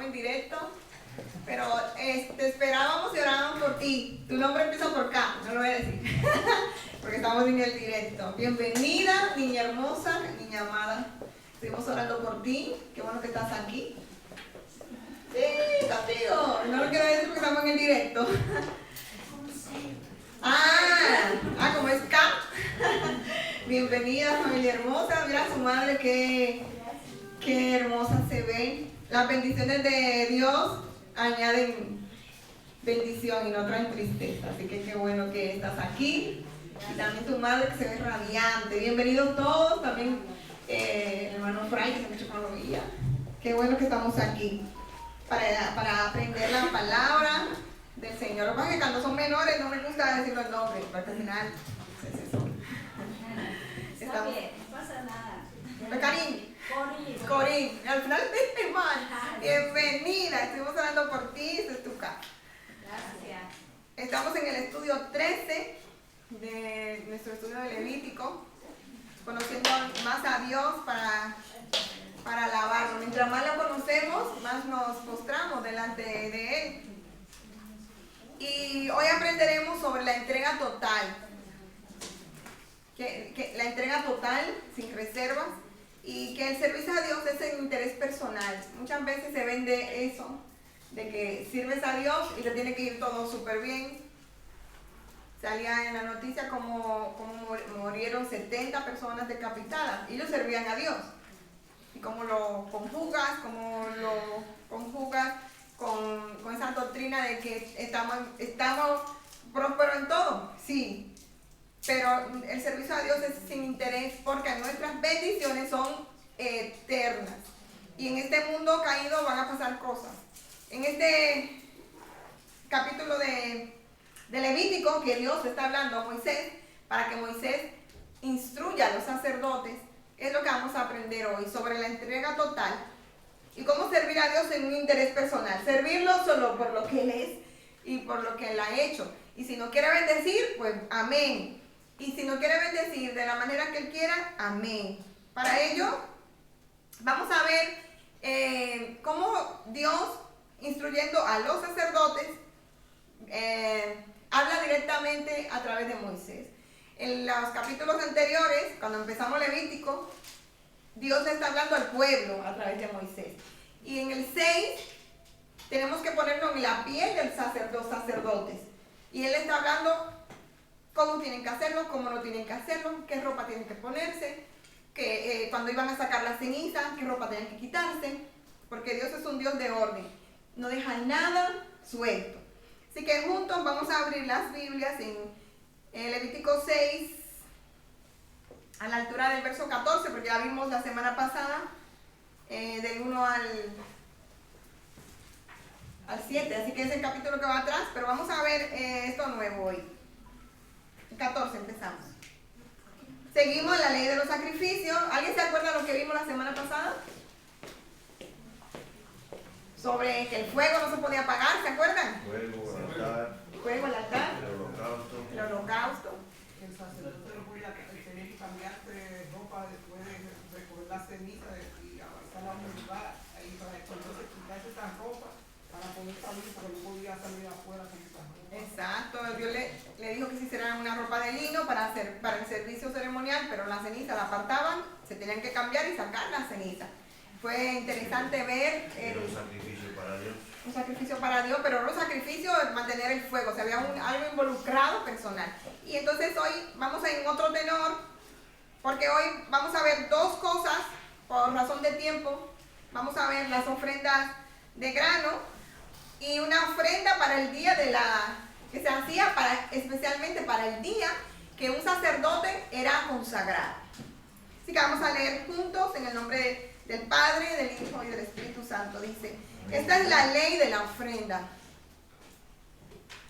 en directo, pero te esperábamos y orábamos por ti. Tu nombre empieza por K, no lo voy a decir, porque estamos en el directo. Bienvenida, niña hermosa, niña amada. Estuvimos orando por ti, qué bueno que estás aquí. Sí, contigo. No lo quiero decir porque estamos en el directo. Como es K. Bienvenida, familia hermosa. Mira a su madre, qué hermosa se ve. Las bendiciones de Dios añaden bendición y no traen tristeza. Así que qué bueno que estás aquí. Y también tu madre que se ve radiante. Bienvenidos todos. También el hermano Fray, que se me echó con la rodilla. Qué bueno que estamos aquí para aprender la palabra del Señor. Lo que pasa es que cuando son menores no me gusta decir los nombres, porque al final es eso. Está bien, no pasa nada. Karin. Corín. Al final te mal. Bienvenida, estuvimos hablando por ti, esta es tu casa. Gracias. Estamos en el estudio 13 de nuestro estudio de Levítico, conociendo más a Dios para alabarlo. Mientras más lo conocemos, más nos postramos delante de Él. Y hoy aprenderemos sobre la entrega total. La entrega total, sin reservas, y que el servicio a Dios es en interés personal. Muchas veces se vende eso, de que sirves a Dios y te tiene que ir todo súper bien. Salía en la noticia como murieron 70 personas decapitadas y ellos servían a Dios. Y cómo lo conjugas con esa doctrina de que estamos prósperos en todo. Sí. Pero el servicio a Dios es sin interés porque nuestras bendiciones son eternas. Y en este mundo caído van a pasar cosas. En este capítulo de Levítico, que Dios está hablando a Moisés, para que Moisés instruya a los sacerdotes, es lo que vamos a aprender hoy sobre la entrega total y cómo servir a Dios en un interés personal. Servirlo solo por lo que Él es y por lo que Él ha hecho. Y si no quiere bendecir, pues amén. Y si no quiere bendecir de la manera que Él quiera, amén. Para ello, vamos a ver cómo Dios, instruyendo a los sacerdotes, habla directamente a través de Moisés. En los capítulos anteriores, cuando empezamos Levítico, Dios le está hablando al pueblo a través de Moisés. Y en el 6, tenemos que ponernos en la piel de los sacerdotes. Y Él está hablando cómo tienen que hacerlo, cómo no tienen que hacerlo, qué ropa tienen que ponerse, cuando iban a sacar la ceniza, qué ropa tenían que quitarse, porque Dios es un Dios de orden, no deja nada suelto. Así que juntos vamos a abrir las Biblias en Levítico 6, a la altura del verso 14, porque ya vimos la semana pasada, del 1 al 7, así que es el capítulo que va atrás, pero vamos a ver esto nuevo hoy. 14 empezamos. Seguimos la ley de los sacrificios. ¿Alguien se acuerda de lo que vimos la semana pasada? Sobre que el fuego no se podía apagar, ¿se acuerdan? Fuego, el altar. El holocausto. El sacerdote no podía tener que cambiarse ropa después de recoger la ceniza y avanzar a un lugar ahí para entonces quitarse esa ropa para poder salir, porque no podía salir afuera con esa ropa. Exacto, Dios le dijo que se hiciera una ropa de lino para el servicio ceremonial, pero la ceniza la apartaban, se tenían que cambiar y sacar la ceniza. Fue interesante ver un sacrificio para Dios. Un sacrificio para Dios, pero no un sacrificio de mantener el fuego, o sea, había algo involucrado personal. Y entonces hoy vamos en otro tenor, porque hoy vamos a ver dos cosas, por razón de tiempo. Vamos a ver las ofrendas de grano y una ofrenda para el día que se hacía especialmente para el día que un sacerdote era consagrado. Así que vamos a leer juntos en el nombre del Padre, del Hijo y del Espíritu Santo. Dice: esta es la ley de la ofrenda.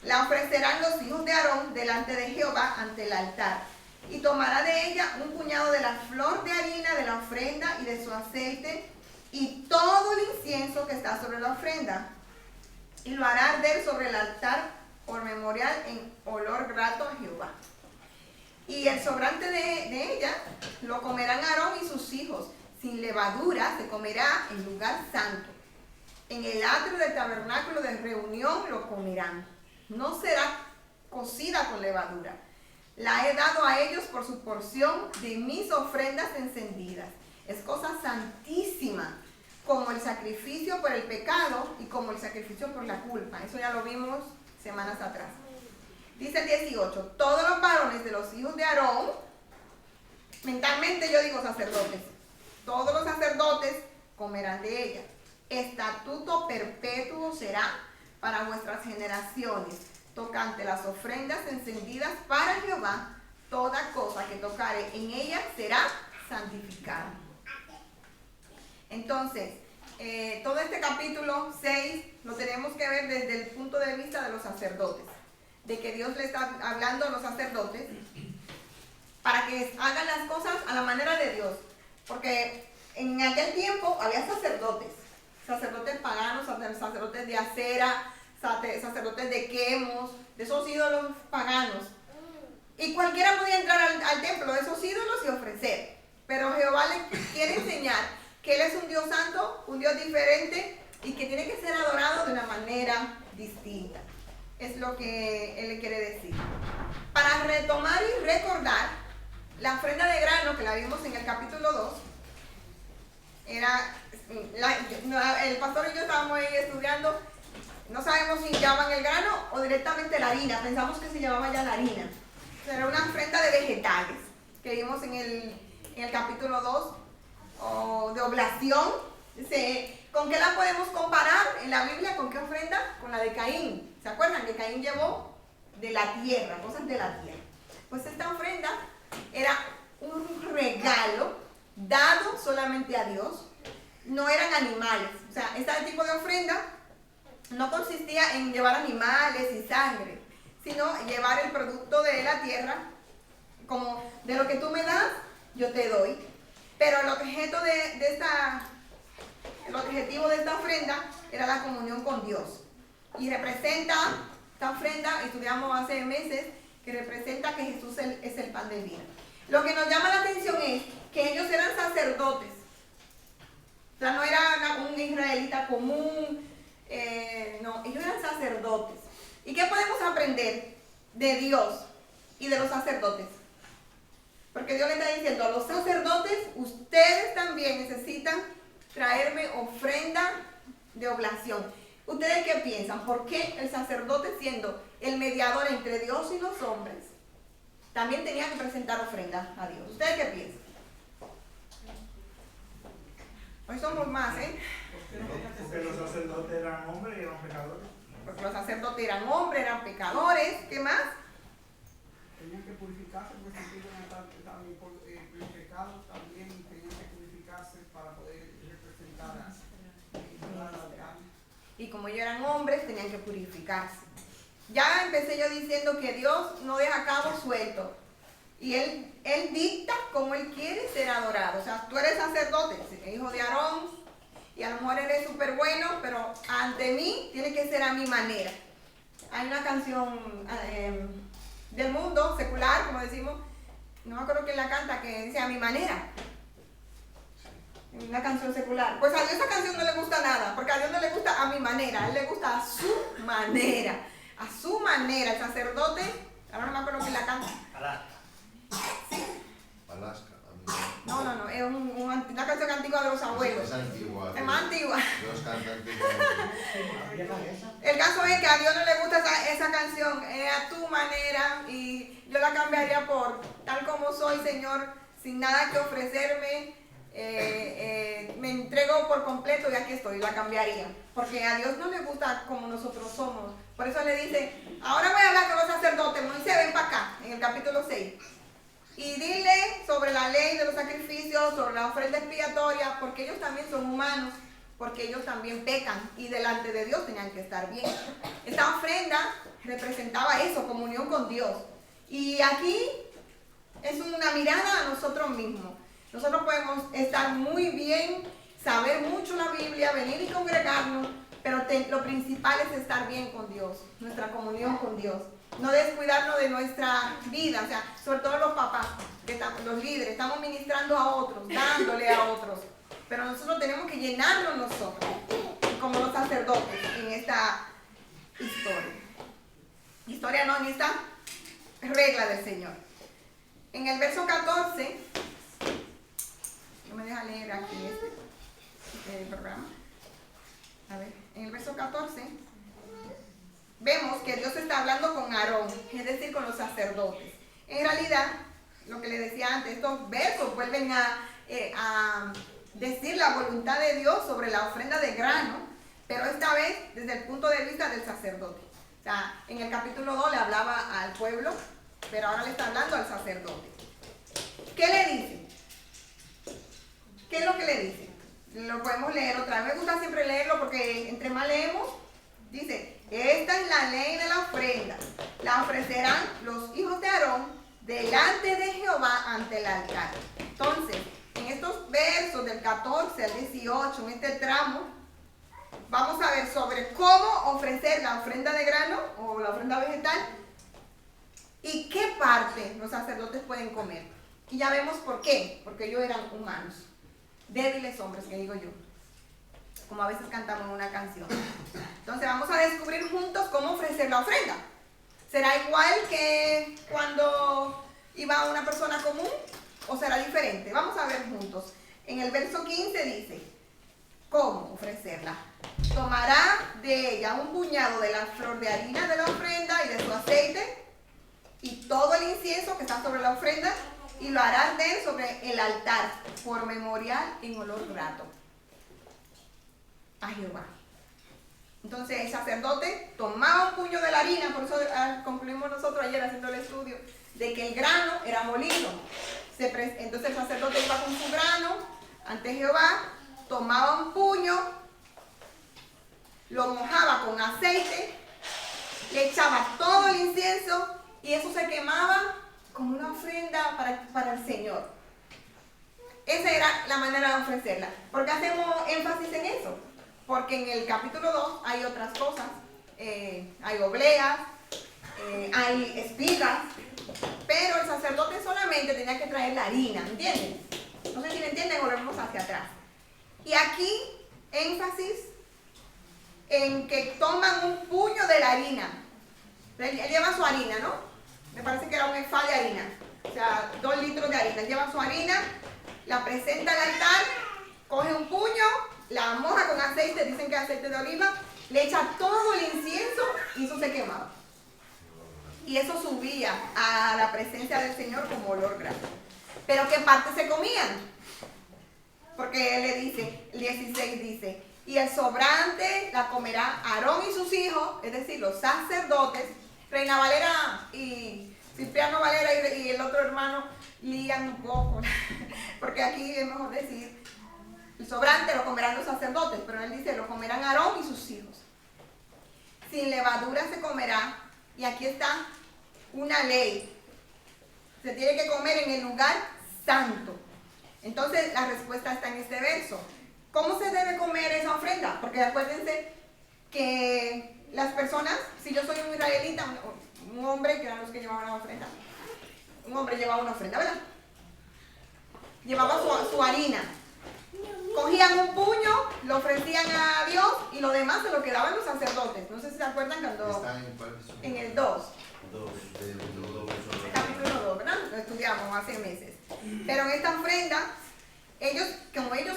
La ofrecerán los hijos de Aarón delante de Jehová ante el altar. Y tomará de ella un puñado de la flor de harina de la ofrenda y de su aceite y todo el incienso que está sobre la ofrenda. Y lo hará arder sobre el altar por memorial en olor grato a Jehová. Y el sobrante de ella lo comerán Aarón y sus hijos. Sin levadura se comerá en lugar santo. En el atrio del tabernáculo de reunión lo comerán. No será cocida con levadura. La he dado a ellos por su porción de mis ofrendas encendidas. Es cosa santísima, como el sacrificio por el pecado y como el sacrificio por la culpa. Eso ya lo vimos semanas atrás. Dice el 18, todos los varones de los hijos de Aarón, mentalmente yo digo sacerdotes, todos los sacerdotes comerán de ella. Estatuto perpetuo será para vuestras generaciones, tocante las ofrendas encendidas para Jehová, toda cosa que tocare en ella será santificada. Entonces, todo este capítulo 6 lo tenemos que ver desde el punto de vista de los sacerdotes, de que Dios le está hablando a los sacerdotes para que hagan las cosas a la manera de Dios, porque en aquel tiempo había sacerdotes paganos, sacerdotes de Acera, sacerdotes de Quemos, de esos ídolos paganos. Y cualquiera podía entrar al templo de esos ídolos y ofrecer. Pero Jehová le quiere enseñar que Él es un Dios santo, un Dios diferente y que tiene que ser adorado de una manera distinta. Es lo que Él le quiere decir. Para retomar y recordar, la ofrenda de grano que la vimos en el capítulo 2, el pastor y yo estábamos ahí estudiando, no sabemos si llamaban el grano o directamente la harina, pensamos que se llamaba ya la harina. Era una ofrenda de vegetales que vimos en el capítulo 2, o de oblación. ¿Con qué la podemos comparar en la Biblia? ¿Con qué ofrenda? Con la de Caín. ¿Se acuerdan que Caín llevó de la tierra, cosas de la tierra? Pues esta ofrenda era un regalo dado solamente a Dios. No eran animales. O sea, este tipo de ofrenda no consistía en llevar animales y sangre, sino llevar el producto de la tierra, como de lo que tú me das, yo te doy. Pero el objetivo de esta ofrenda era la comunión con Dios. Y representa, esta ofrenda, estudiamos hace meses, que representa que Jesús es el pan de vida. Lo que nos llama la atención es que ellos eran sacerdotes. O sea, no era un israelita común, no, ellos eran sacerdotes. ¿Y qué podemos aprender de Dios y de los sacerdotes? Porque Dios le está diciendo a los sacerdotes, ustedes también necesitan traerme ofrenda de oblación. ¿Ustedes qué piensan? ¿Por qué el sacerdote, siendo el mediador entre Dios y los hombres, también tenía que presentar ofrenda a Dios? ¿Ustedes qué piensan? Hoy somos más, ¿eh? Porque los sacerdotes eran hombres y eran pecadores. Porque los sacerdotes eran hombres, eran pecadores. ¿Qué más? Tenían que purificarse porque si estaban en pecado, también tenían que purificarse para poder representar a y como ellos eran hombres, tenían que purificarse. Ya empecé yo diciendo que Dios no deja cabos sueltos. Y él dicta cómo Él quiere ser adorado. O sea, tú eres sacerdote, hijo de Aarón, y a lo mejor eres súper bueno, pero ante mí tiene que ser a mi manera. Hay una canción del mundo secular, como decimos, no me acuerdo quién la canta, que dice a mi manera. Una canción secular. Pues a Dios esa canción no le gusta nada, porque a Dios no le gusta a mi manera, a Él le gusta a su manera. A su manera. El sacerdote, ahora no me acuerdo quién la canta. ¿Sí? Alaska. No, es una canción antigua de los abuelos. Es antigua. Es más antigua. Los cantantes de... El caso es que a Dios no le gusta esa canción, a tu manera, y yo la cambiaría por tal como soy, Señor, sin nada que ofrecerme, me entrego por completo y aquí estoy, la cambiaría. Porque a Dios no le gusta como nosotros somos. Por eso le dice, ahora voy a hablar con los sacerdotes, Moisés, ven para acá, en el capítulo 6. Y dile sobre la ley de los sacrificios, sobre la ofrenda expiatoria, porque ellos también son humanos, porque ellos también pecan y delante de Dios tenían que estar bien. Esta ofrenda representaba eso, comunión con Dios. Y aquí es una mirada a nosotros mismos. Nosotros podemos estar muy bien, saber mucho la Biblia, venir y congregarnos, pero lo principal es estar bien con Dios, nuestra comunión con Dios. No descuidarnos de nuestra vida, o sea, sobre todo los papás, los líderes, estamos ministrando a otros, dándole a otros. Pero nosotros tenemos que llenarnos nosotros. Como los esta historia. Historia no, en esta regla del Señor. En el verso 14, no me deja leer aquí este programa. A ver, en el verso 14 vemos que Dios está hablando con Aarón, es decir, con los sacerdotes. En realidad, lo que le decía antes, estos versos vuelven a decir la voluntad de Dios sobre la ofrenda de grano, pero esta vez desde el punto de vista del sacerdote. O sea, en el capítulo 2 le hablaba al pueblo, pero ahora le está hablando al sacerdote. ¿Qué le dice? ¿Qué es lo que le dice? Lo podemos leer otra vez. Me gusta siempre leerlo porque entre más leemos, dice, esta es la ley de la ofrenda. La ofrecerán los hijos de Aarón delante de Jehová ante el altar. Entonces, en estos versos del 14 al 18, en este tramo, vamos a ver sobre cómo ofrecer la ofrenda de grano o la ofrenda vegetal y qué parte los sacerdotes pueden comer. Y ya vemos por qué, porque ellos eran humanos, débiles hombres, que digo yo, como a veces cantamos en una canción. Entonces vamos a descubrir juntos cómo ofrecer la ofrenda. ¿Será igual que cuando iba una persona común o será diferente? Vamos a ver juntos. En el verso 15 dice, ¿cómo ofrecerla? Tomará de ella un puñado de la flor de harina de la ofrenda y de su aceite y todo el incienso que está sobre la ofrenda y lo hará arder sobre el altar por memorial en olor grato a Jehová. Entonces el sacerdote tomaba un puño de la harina, por eso concluimos nosotros ayer haciendo el estudio de que el grano era molido. Entonces el sacerdote iba con su grano ante Jehová, tomaba un puño, lo mojaba con aceite, le echaba todo el incienso y eso se quemaba como una ofrenda para el Señor. Esa era la manera de ofrecerla. ¿Por qué hacemos énfasis en eso? Porque en el capítulo 2 hay otras cosas. Hay obleas, hay espigas, pero el sacerdote solamente tenía que traer la harina, ¿entienden? No sé si me entienden, volvemos hacia atrás. Y aquí, énfasis en que toman un puño de la harina. Él lleva su harina, ¿no? Me parece que era un efá de harina. O sea, 2 litros de harina. Él lleva su harina, la presenta al altar, coge un puño, la moja con aceite, dicen que es aceite de oliva, le echa todo el incienso y eso se quemaba. Y eso subía a la presencia del Señor como olor grato. Pero ¿qué parte se comían? Porque él le dice, el 16 dice, y el sobrante la comerá Aarón y sus hijos, es decir, los sacerdotes. Reina Valera y Cipriano Valera y el otro hermano lían un poco, porque aquí es mejor decir, el sobrante lo comerán los sacerdotes, pero él dice, lo comerán Aarón y sus hijos. Sin levadura se comerá, y aquí está una ley, se tiene que comer en el lugar santo. Entonces la respuesta está en este verso. ¿Cómo se debe comer esa ofrenda? Porque acuérdense que las personas, si yo soy un israelita, un hombre, que eran los que llevaban la ofrenda, un hombre llevaba una ofrenda, ¿verdad? Llevaba su harina, cogían un puño, lo ofrecían a Dios y lo demás se lo quedaban los sacerdotes. No sé si se acuerdan cuando en el 2, el capítulo 2, ¿verdad? Lo estudiamos hace meses. Pero en esta ofrenda, ellos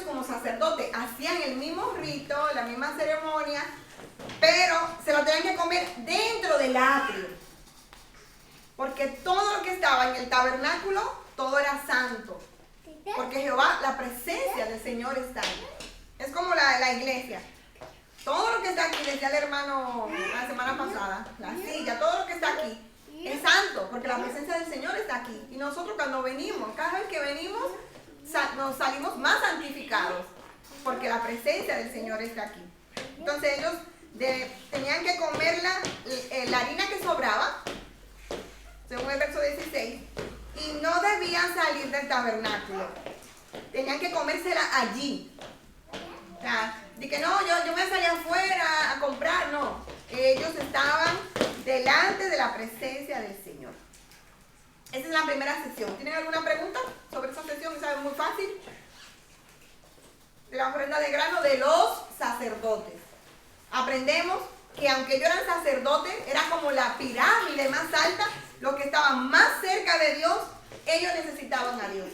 como sacerdotes hacían el mismo rito, la misma ceremonia, pero se lo tenían que comer dentro del atrio, porque todo lo que estaba en el tabernáculo, todo era santo, porque Jehová, la presencia del Señor está ahí. Es como la iglesia, todo lo que está aquí, decía el hermano la semana pasada, la silla, todo lo que está aquí es santo, porque la presencia del Señor está aquí. Y nosotros cuando venimos, cada vez que venimos, nos salimos más santificados, porque la presencia del Señor está aquí. Entonces ellos tenían que comer la harina que sobraba, según el verso 16, y no debían salir del tabernáculo. Tenían que comérsela allí. O sea, de que no, yo me salí afuera a comprar, no. Ellos estaban delante de la presencia del Señor. Esa es la primera sesión. ¿Tienen alguna pregunta sobre esa sesión? Esa es muy fácil. De la ofrenda de grano de los sacerdotes. Aprendemos que aunque ellos eran sacerdotes, era como la pirámide más alta, los que estaban más cerca de Dios, ellos necesitaban a Dios.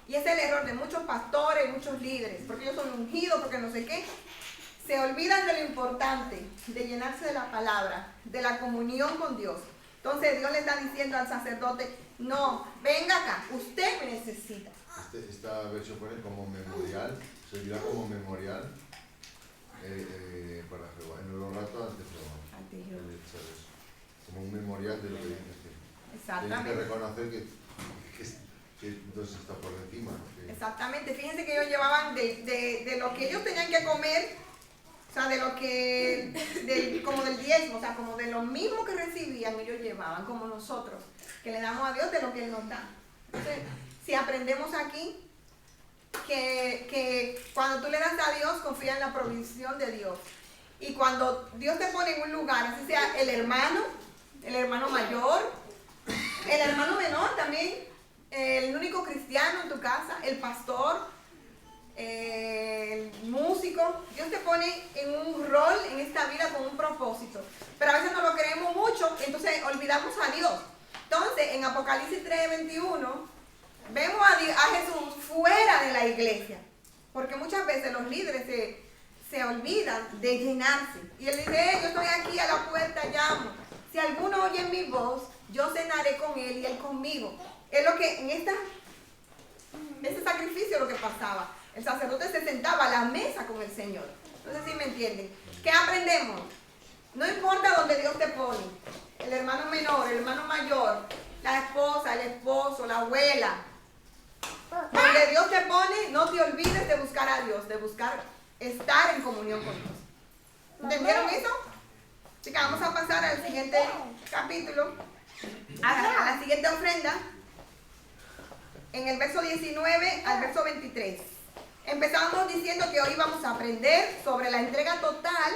Y ese es el error de muchos pastores, muchos líderes, porque ellos son ungidos, porque no sé qué. Se olvidan de lo importante, de llenarse de la palabra, de la comunión con Dios. Entonces Dios le está diciendo al sacerdote, no, venga acá, usted me necesita. Esta versión pone como memorial, servirá como memorial para Jehová, en el rato ante Jehová. Como un memorial de lo que dices que Exactamente. tienes que reconocer que entonces está por encima. Exactamente, fíjense que ellos llevaban de lo que ellos tenían que comer, o sea, de lo que, como del diezmo, o sea, como de lo mismo que recibían, ellos llevaban, como nosotros, que le damos a Dios de lo que Él nos da. Entonces, si aprendemos aquí, que cuando tú le das a Dios, confía en la provisión de Dios. Y cuando Dios te pone en un lugar, así sea el hermano mayor, el hermano menor también, el único cristiano en tu casa, el pastor, el músico, Dios te pone en un rol en esta vida con un propósito. Pero a veces no lo creemos mucho, entonces olvidamos a Dios. Entonces, en Apocalipsis 3:21, vemos a Jesús fuera de la iglesia. Porque muchas veces los líderes se olvidan de llenarse. Y Él dice, yo estoy aquí a la puerta, llamo. Si alguno oye mi voz, yo cenaré con él y él conmigo. Es lo que en este sacrificio lo que pasaba. El sacerdote se sentaba a la mesa con el Señor. No sé si me entienden. ¿Qué aprendemos? No importa donde Dios te pone. El hermano menor, el hermano mayor, la esposa, el esposo, la abuela. Donde Dios te pone, no te olvides de buscar a Dios, de buscar estar en comunión con Dios. ¿Entendieron eso? Así que vamos a pasar al siguiente capítulo, a la siguiente ofrenda, en el verso 19 al verso 23. Empezamos diciendo que hoy vamos a aprender sobre la entrega total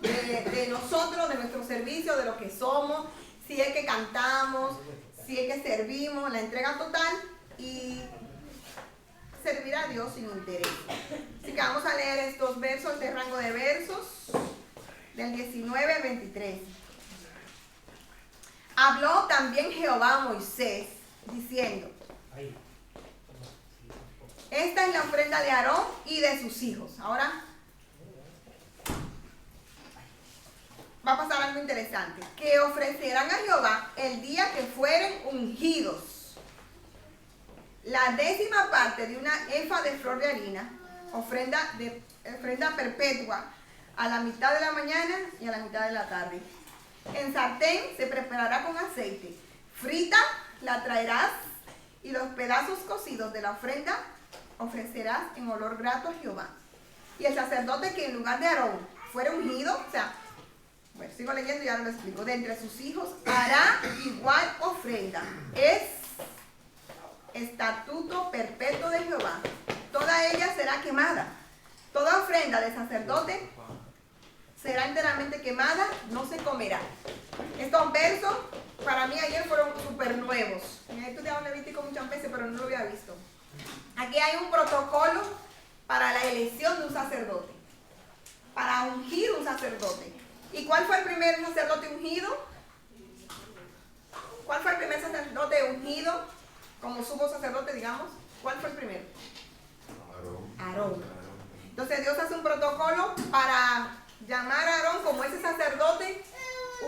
de nosotros, de nuestro servicio, de lo que somos, si es que cantamos, si es que servimos, la entrega total y servir a Dios sin interés. Así que vamos a leer estos versos, este rango de versos, del 19 al 23. Habló también Jehová a Moisés, diciendo, esta es la ofrenda de Aarón y de sus hijos. Ahora va a pasar algo interesante, que ofrecerán a Jehová el día que fueren ungidos la 10ª parte de una efa de flor de harina, ofrenda perpetua, a la mitad de la mañana y a la mitad de la tarde. En sartén se preparará con aceite, frita la traerás y los pedazos cocidos de la ofrenda ofrecerás en olor grato a Jehová. Y el sacerdote que en lugar de Aarón fuera ungido, o sea, bueno, sigo leyendo y ahora lo explico, de entre sus hijos hará igual ofrenda. Es estatuto perpetuo de Jehová. Toda ella será quemada. Toda ofrenda de sacerdote será enteramente quemada, no se comerá. Estos versos, para mí ayer fueron súper nuevos. He estudiado Levítico muchas veces, pero no lo había visto. Aquí hay un protocolo para la elección de un sacerdote, para ungir un sacerdote. ¿Y cuál fue el primer sacerdote ungido? ¿Cuál fue el primer sacerdote ungido como sumo sacerdote, digamos? ¿Cuál fue el primero? Aarón. Entonces Dios hace un protocolo para llamar a Aarón como ese sacerdote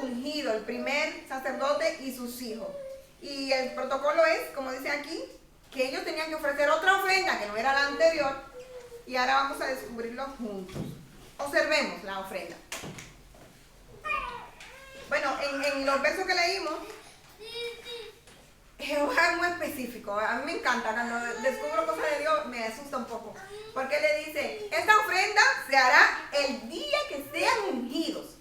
ungido, el primer sacerdote y sus hijos. Y el protocolo es, como dice aquí, que ellos tenían que ofrecer otra ofrenda que no era la anterior. Y ahora vamos a descubrirlo juntos. Observemos la ofrenda. Bueno, en los versos que leímos, Jehová es muy específico. A mí me encanta cuando descubro cosas de Dios, me asusta un poco. Porque le dice, esta ofrenda se hará el día que sean ungidos.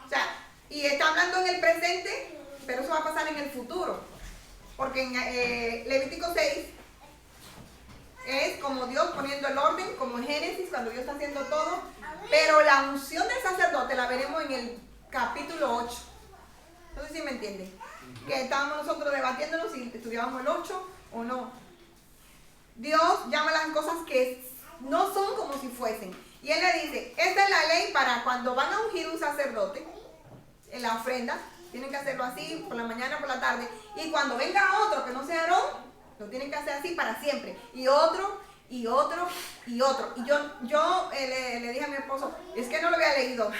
O sea, y está hablando en el presente, pero eso va a pasar en el futuro. Porque en Levítico 6 es como Dios poniendo el orden, como en Génesis, cuando Dios está haciendo todo. Pero la unción del sacerdote la veremos en el capítulo 8. No sé si me entienden. Que estábamos nosotros debatiéndonos si estudiábamos el 8 o no. Dios llama las cosas que no son como si fuesen. Y él le dice, esta es la ley para cuando van a ungir un sacerdote, en la ofrenda, tienen que hacerlo así, por la mañana, por la tarde. Y cuando venga otro que no sea Aarón, lo tienen que hacer así para siempre. Y otro, y otro, y otro. Y yo le dije a mi esposo, es que no lo había leído.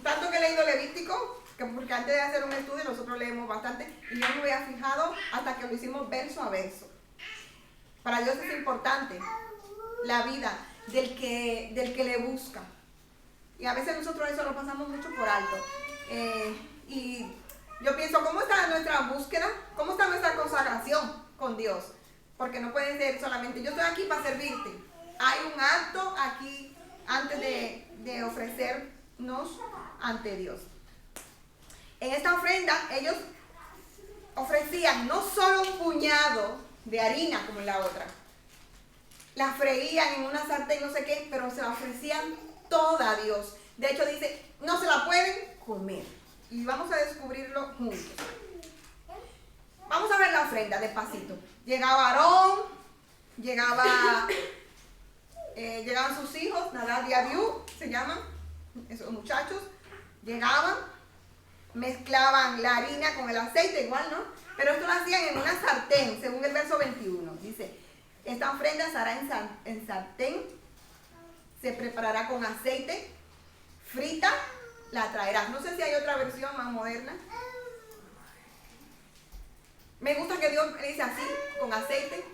Tanto que he leído Levítico, que porque antes de hacer un estudio nosotros leemos bastante, y yo no me había fijado hasta que lo hicimos verso a verso. Para Dios es importante la vida del que le busca. Y a veces nosotros eso lo pasamos mucho por alto. Y yo pienso, ¿cómo está nuestra búsqueda? ¿Cómo está nuestra consagración con Dios? Porque no puede ser solamente, yo estoy aquí para servirte. Hay un acto aquí antes de ofrecernos ante Dios. En esta ofrenda ellos ofrecían no solo un puñado de harina como en la otra. La freían en una sartén, no sé qué, pero se la ofrecían toda a Dios. De hecho dice, no se la pueden comer. Y vamos a descubrirlo juntos. Vamos a ver la ofrenda despacito. Llegaba Aarón, llegaban sus hijos, Nadab y Abiú, se llaman, esos muchachos. Llegaban, mezclaban la harina con el aceite, igual, ¿no? Pero esto lo hacían en una sartén, según el verso 21. Dice, esta ofrenda se hará en sartén, se preparará con aceite, frita, la traerás. No sé si hay otra versión más moderna. Me gusta que Dios le dice así, con aceite,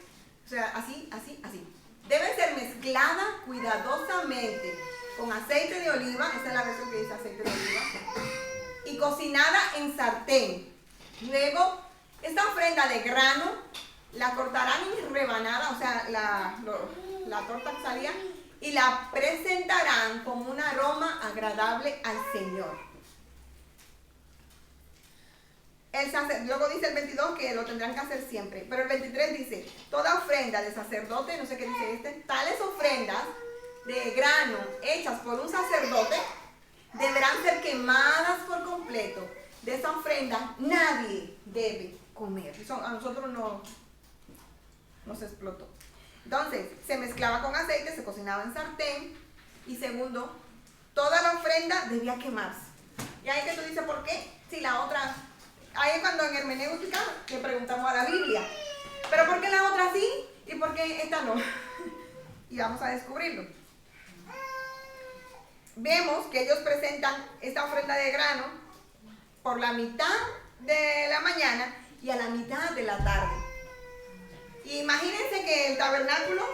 o sea, así, así, así. Debe ser mezclada cuidadosamente con aceite de oliva, esta es la versión que dice aceite de oliva, y cocinada en sartén. Luego, esta ofrenda de grano la cortarán en rebanada, o sea, la torta que salía, y la presentarán como un aroma agradable al Señor. Luego dice el 22 que lo tendrán que hacer siempre, pero el 23 dice, toda ofrenda de sacerdote, no sé qué dice tales ofrendas de grano hechas por un sacerdote deberán ser quemadas por completo. De esa ofrenda nadie debe comer. Eso a nosotros nos explotó. Entonces, se mezclaba con aceite, se cocinaba en sartén. Y segundo, toda la ofrenda debía quemarse. Y ahí que tú dices, ¿por qué? Si la otra... Ahí es cuando en hermenéutica le preguntamos a la Biblia, ¿pero por qué la otra sí y por qué esta no? Y vamos a descubrirlo. Vemos que ellos presentan esta ofrenda de grano por la mitad de la mañana y a la mitad de la tarde. Imagínense que el tabernáculo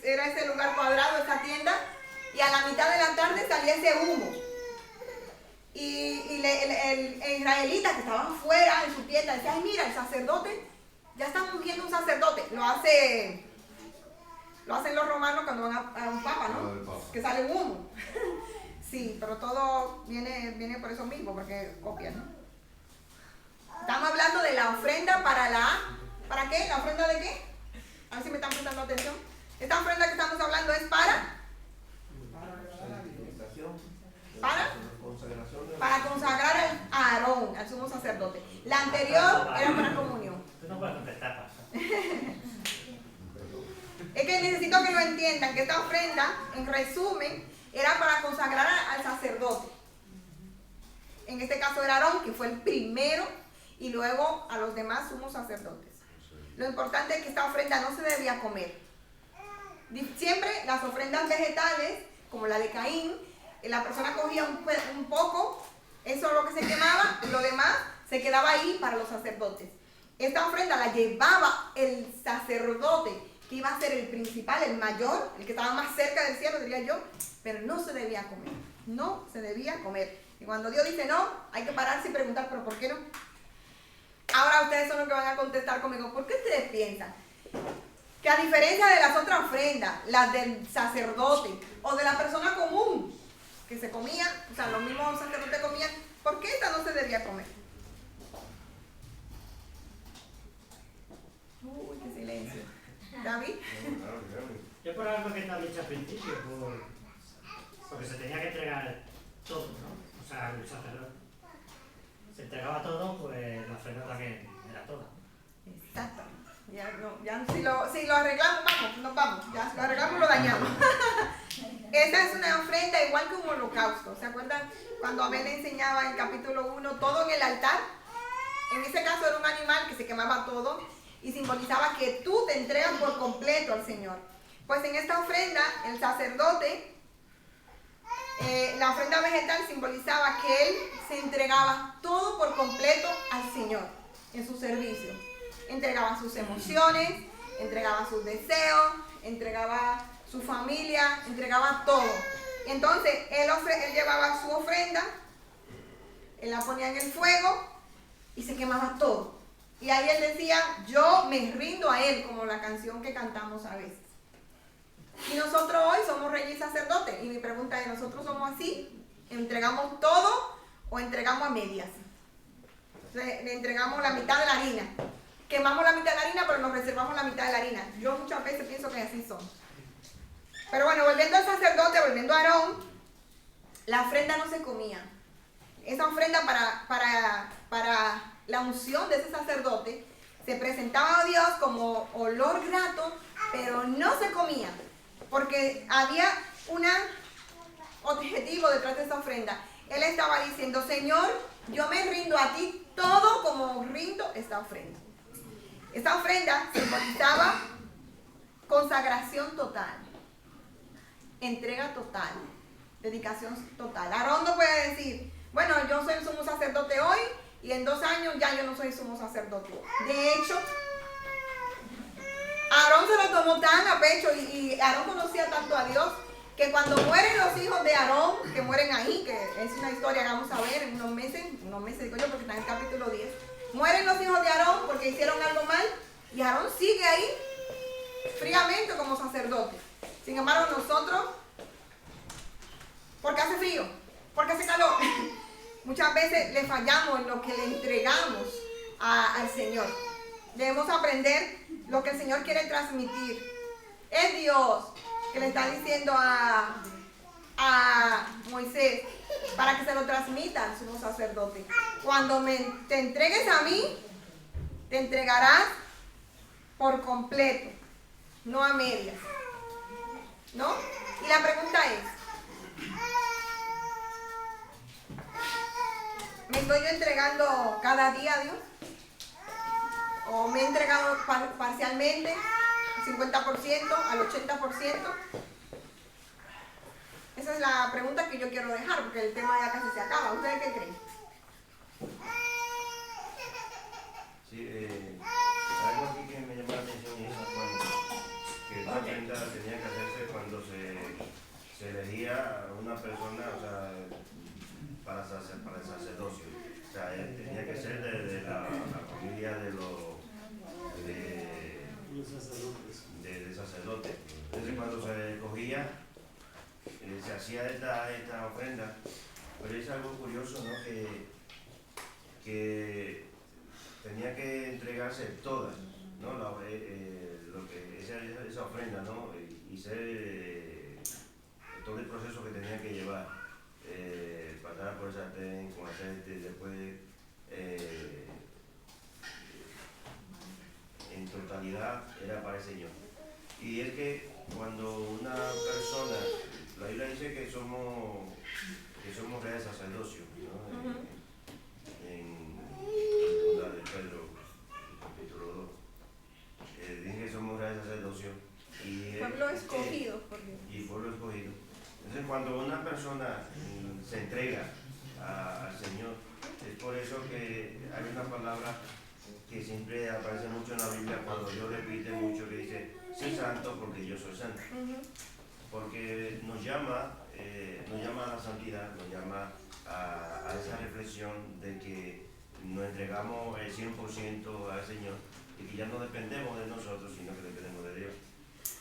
era ese lugar cuadrado, esa tienda, y a la mitad de la tarde salía ese humo. Y el israelita que estaba afuera en su tienda decía, ay mira, el sacerdote, ya están ungiendo un sacerdote. Lo hacen los romanos cuando van a un papa, ¿no? Que sale humo. Sí, pero todo viene por eso mismo, porque copian, ¿no? Estamos hablando de la ofrenda ¿para qué? ¿La ofrenda de qué? A ver si me están prestando atención. Esta ofrenda que estamos hablando es para consagrar a Aarón, al sumo sacerdote. La anterior era para comunión. Tú no puedes contestar, pasa. Es que necesito que lo entiendan, que esta ofrenda, en resumen, era para consagrar al sacerdote. En este caso era Aarón, que fue el primero, y luego a los demás sumos sacerdotes. Lo importante es que esta ofrenda no se debía comer. Siempre las ofrendas vegetales, como la de Caín, la persona cogía un poco, eso es lo que se quemaba, lo demás se quedaba ahí para los sacerdotes. Esta ofrenda la llevaba el sacerdote, que iba a ser el principal, el mayor, el que estaba más cerca del cielo, diría yo, pero no se debía comer, no se debía comer. Y cuando Dios dice no, hay que pararse y preguntar, ¿pero por qué no? Ahora ustedes son los que van a contestar conmigo, ¿por qué ustedes piensan que a diferencia de las otras ofrendas, las del sacerdote o de la persona común, que se comía, o sea, los mismos sacerdotes comían, ¿por qué esta no se debía comer? Uy, qué silencio. ¿David? Yo por algo que te has dicho al principio, porque se tenía que entregar todo, ¿no? O sea, el sacerdote. Se entregaba todo, pues la ofrenda también era toda. Exacto. Ya si lo arreglamos, nos vamos. Ya si lo arreglamos, lo dañamos. Esa es una ofrenda igual que un holocausto. ¿Se acuerdan cuando Abel le enseñaba en el capítulo 1 todo en el altar? En ese caso era un animal que se quemaba todo y simbolizaba que tú te entregas por completo al Señor. Pues en esta ofrenda el sacerdote, la ofrenda vegetal simbolizaba que él se entregaba todo por completo al Señor en su servicio. Entregaba sus emociones, entregaba sus deseos, entregaba su familia, entregaba todo. Entonces él llevaba su ofrenda, él la ponía en el fuego y se quemaba todo. Y ahí él decía, yo me rindo a él, como la canción que cantamos a veces. Y nosotros hoy somos reyes y sacerdotes. Y mi pregunta es, ¿nosotros somos así? ¿Entregamos todo o entregamos a medias? Le entregamos la mitad de la harina. Quemamos la mitad de la harina, pero nos reservamos la mitad de la harina. Yo muchas veces pienso que así son. Pero bueno, volviendo al sacerdote, volviendo a Aarón, la ofrenda no se comía. Esa ofrenda para la unción de ese sacerdote se presentaba a Dios como olor grato, pero no se comía, porque había un objetivo detrás de esa ofrenda. Él estaba diciendo, Señor, yo me rindo a ti todo como rindo esta ofrenda. Esta ofrenda simbolizaba consagración total, entrega total, dedicación total. Aarón no puede decir, bueno, yo soy el sumo sacerdote hoy y en 2 años ya yo no soy sumo sacerdote. De hecho, Aarón se lo tomó tan a pecho y Aarón conocía tanto a Dios que cuando mueren los hijos de Aarón, que mueren ahí, que es una historia que vamos a ver en unos meses digo yo porque está en el capítulo 10, mueren los hijos de Aarón porque hicieron algo mal y Aarón sigue ahí fríamente como sacerdote. Sin embargo, nosotros, porque hace frío, porque hace calor, muchas veces le fallamos en lo que le entregamos al Señor. Debemos aprender lo que el Señor quiere transmitir. Es Dios que le está diciendo a Moisés para que se lo transmita al sumo sacerdote. Cuando te entregues a mí, te entregarás por completo, no a medias. ¿No? Y la pregunta es, ¿me estoy yo entregando cada día a Dios? ¿O me he entregado parcialmente, al 50%, al 80%? Esa es la pregunta que yo quiero dejar, porque el tema ya casi se acaba. ¿Ustedes qué creen? Sí, algo aquí que me llamó la atención y es que esa ofrenda tenía que hacerse cuando se elegía a una persona, o sea, para el sacerdocio. O sea, tenía que ser de la familia de sacerdote. Entonces cuando se escogía, se hacía esta ofrenda, pero es algo curioso, ¿no? Que tenía que entregarse todas, ¿no? Esa ofrenda, ¿no? Y ser todo el proceso que tenía que llevar, pasar por el sartén con aceite, después en totalidad era para el Señor. Y es que cuando una persona, la Biblia dice que somos real sacerdocio, ¿no? En segunda de Pedro, capítulo 2, dice que somos real sacerdocio y Pueblo escogido por Dios. Y pueblo escogido. Entonces cuando una persona se entrega al Señor, es por eso que hay una palabra que siempre aparece mucho en la Biblia cuando Dios repite mucho, que dice, sé santo porque yo soy santo. Porque nos llama a la santidad, nos llama a esa reflexión de que nos entregamos el 100% al Señor y que ya no dependemos de nosotros, sino que dependemos de Dios.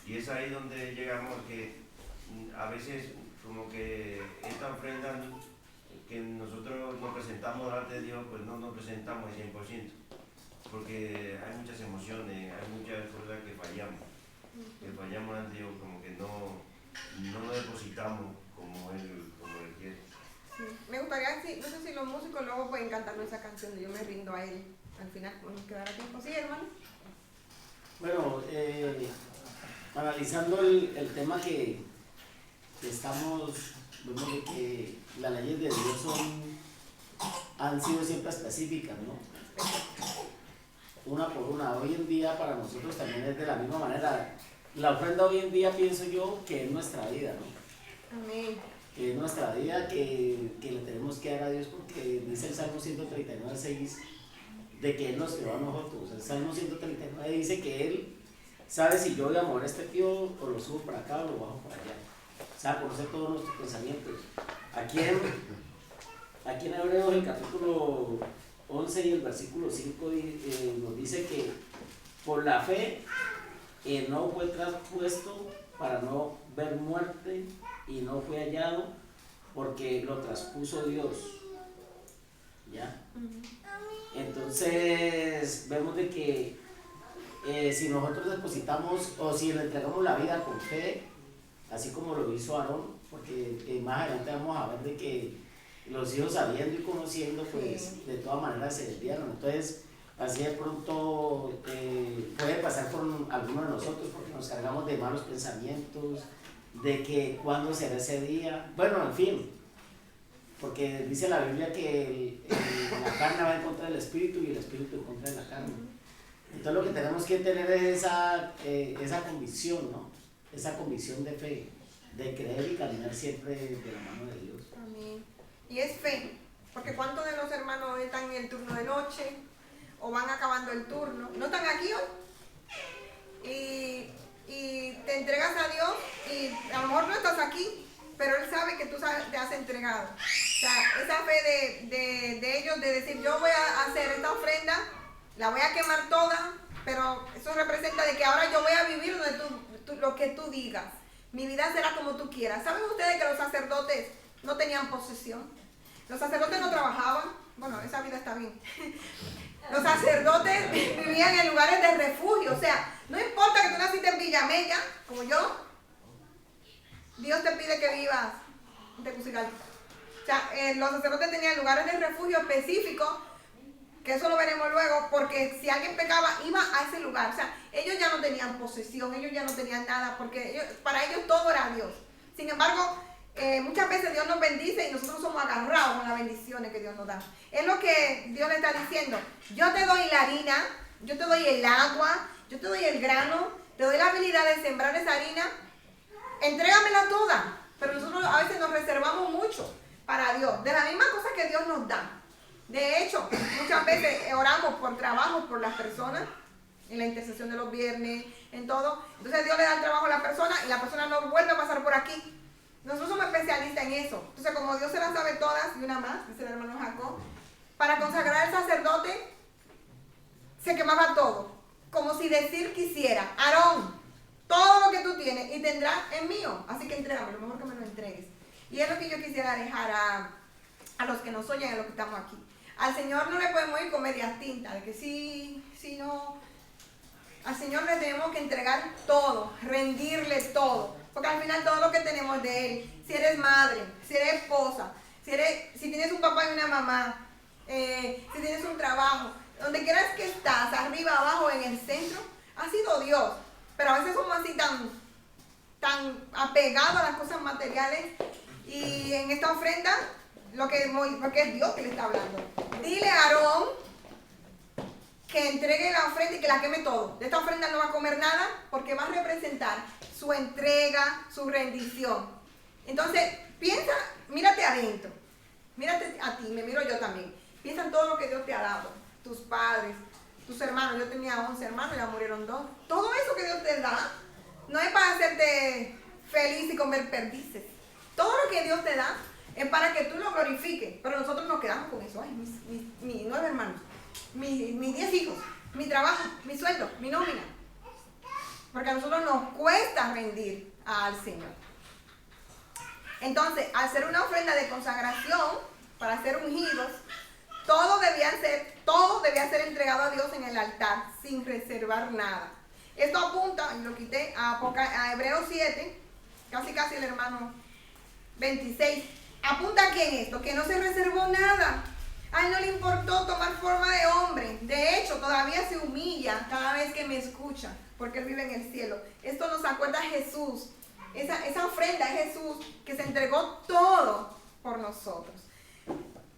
Y es ahí donde llegamos que a veces como que esta ofrenda que nosotros nos presentamos delante de Dios, pues no nos presentamos al 100%, porque hay muchas emociones, hay muchas cosas que fallamos ante Dios, como que no nos depositamos como Él quiere. Sí. Me gustaría, no sé si los músicos luego pueden cantarnos esa canción de Yo me rindo a Él. Al final, ¿nos quedará tiempo? Sí, hermano. Bueno, analizando el tema que vemos de que las leyes de Dios han sido siempre específicas, ¿no? Una por una. Hoy en día para nosotros también es de la misma manera. La ofrenda hoy en día pienso yo que es nuestra vida, ¿no? Amén. Que es nuestra vida, que le tenemos que dar a Dios, porque dice el Salmo 139:6 de que Él nos creó a nosotros. El Salmo 139 dice que Él sabe si yo voy a mover este tío o lo subo para acá o lo bajo para allá. Sabe conocer todos nuestros pensamientos. Aquí en Hebreos el capítulo 11 y el versículo 5 nos dice que por la fe no fue traspuesto para no ver muerte y no fue hallado porque lo traspuso Dios. ¿Ya? Entonces vemos de que si nosotros depositamos o si le entregamos la vida con fe, así como lo hizo Aarón, porque más adelante vamos a ver de que los hijos sabiendo y conociendo, pues de todas maneras se desviaron. Entonces así de pronto puede pasar con algunos de nosotros, porque nos cargamos de malos pensamientos, de que cuándo será ese día, bueno, en fin, porque dice la Biblia que la carne va en contra del espíritu y el espíritu en contra de la carne. Entonces lo que tenemos que tener es esa convicción, ¿no? Esa convicción de fe, de creer y caminar siempre de la mano de Dios. Amén. Y es fe, porque ¿cuántos de los hermanos están en el turno de noche o van acabando el turno? ¿No están aquí hoy? Y te entregas a Dios y a lo mejor no estás aquí, pero Él sabe que tú te has entregado. O sea, esa fe de ellos de decir, yo voy a hacer esta ofrenda, la voy a quemar toda, pero eso representa de que ahora yo voy a vivir lo que tú digas. Mi vida será como tú quieras. ¿Saben ustedes que los sacerdotes no tenían posesión? Los sacerdotes no trabajaban. Bueno, esa vida está bien. Los sacerdotes vivían en lugares de refugio. O sea, no importa que tú naciste en Villamella, como yo, Dios te pide que vivas en Tegucigalpa. O sea, los sacerdotes tenían lugares de refugio específicos, que eso lo veremos luego, porque si alguien pecaba, iba a ese lugar. O sea, ellos ya no tenían posesión, ellos ya no tenían nada, porque para ellos todo era Dios. Sin embargo, muchas veces Dios nos bendice y nosotros somos agarrados con las bendiciones que Dios nos da. Es lo que Dios le está diciendo. Yo te doy la harina, yo te doy el agua, yo te doy el grano, te doy la habilidad de sembrar esa harina, entrégamela toda. Pero nosotros a veces nos reservamos mucho para Dios, de la misma cosa que Dios nos da. De hecho, muchas veces oramos por trabajo por las personas, en la intercesión de los viernes, en todo. Entonces Dios le da el trabajo a la persona y la persona no vuelve a pasar por aquí. Nosotros somos especialistas en eso. Entonces, como Dios se las sabe todas, y una más, dice el hermano Jacob, para consagrar al sacerdote, se quemaba todo. Como si decir quisiera, Aarón, todo lo que tú tienes y tendrás es mío. Así que entrégame, lo mejor que me lo entregues. Y es lo que yo quisiera dejar a los que nos oyen, a los que estamos aquí. Al Señor no le podemos ir con medias tintas, de que sí, no. Al Señor le tenemos que entregar todo, rendirle todo. Porque al final todo lo que tenemos de Él, si eres madre, si eres esposa, si tienes un papá y una mamá, si tienes un trabajo, donde quieras que estás, arriba, abajo, en el centro, ha sido Dios. Pero a veces somos así tan apegados a las cosas materiales. Y en esta ofrenda, porque es Dios que le está hablando. Dile a Aarón que entregue la ofrenda y que la queme todo. De esta ofrenda no va a comer nada porque va a representar su entrega, su rendición. Entonces, piensa, mírate adentro. Mírate a ti, me miro yo también. Piensa en todo lo que Dios te ha dado. Tus padres, tus hermanos. Yo tenía 11 hermanos, ya murieron 2. Todo eso que Dios te da no es para hacerte feliz y comer perdices. Todo lo que Dios te da es para que tú lo glorifiques. Pero nosotros nos quedamos con eso. Ay, mis 9 hermanos, mis 10 hijos, mi trabajo, mi sueldo, mi nómina. Porque a nosotros nos cuesta rendir al Señor. Entonces, al ser una ofrenda de consagración, para ser ungidos, todo debía ser entregado a Dios en el altar, sin reservar nada. Esto apunta, y lo quité, a Hebreos 7, casi el hermano 26. Apunta aquí en esto, que no se reservó nada. A él no le importó tomar forma de hombre. De hecho, todavía se humilla cada vez que me escucha, porque él vive en el cielo. Esto nos acuerda a Jesús, esa ofrenda es Jesús, que se entregó todo por nosotros.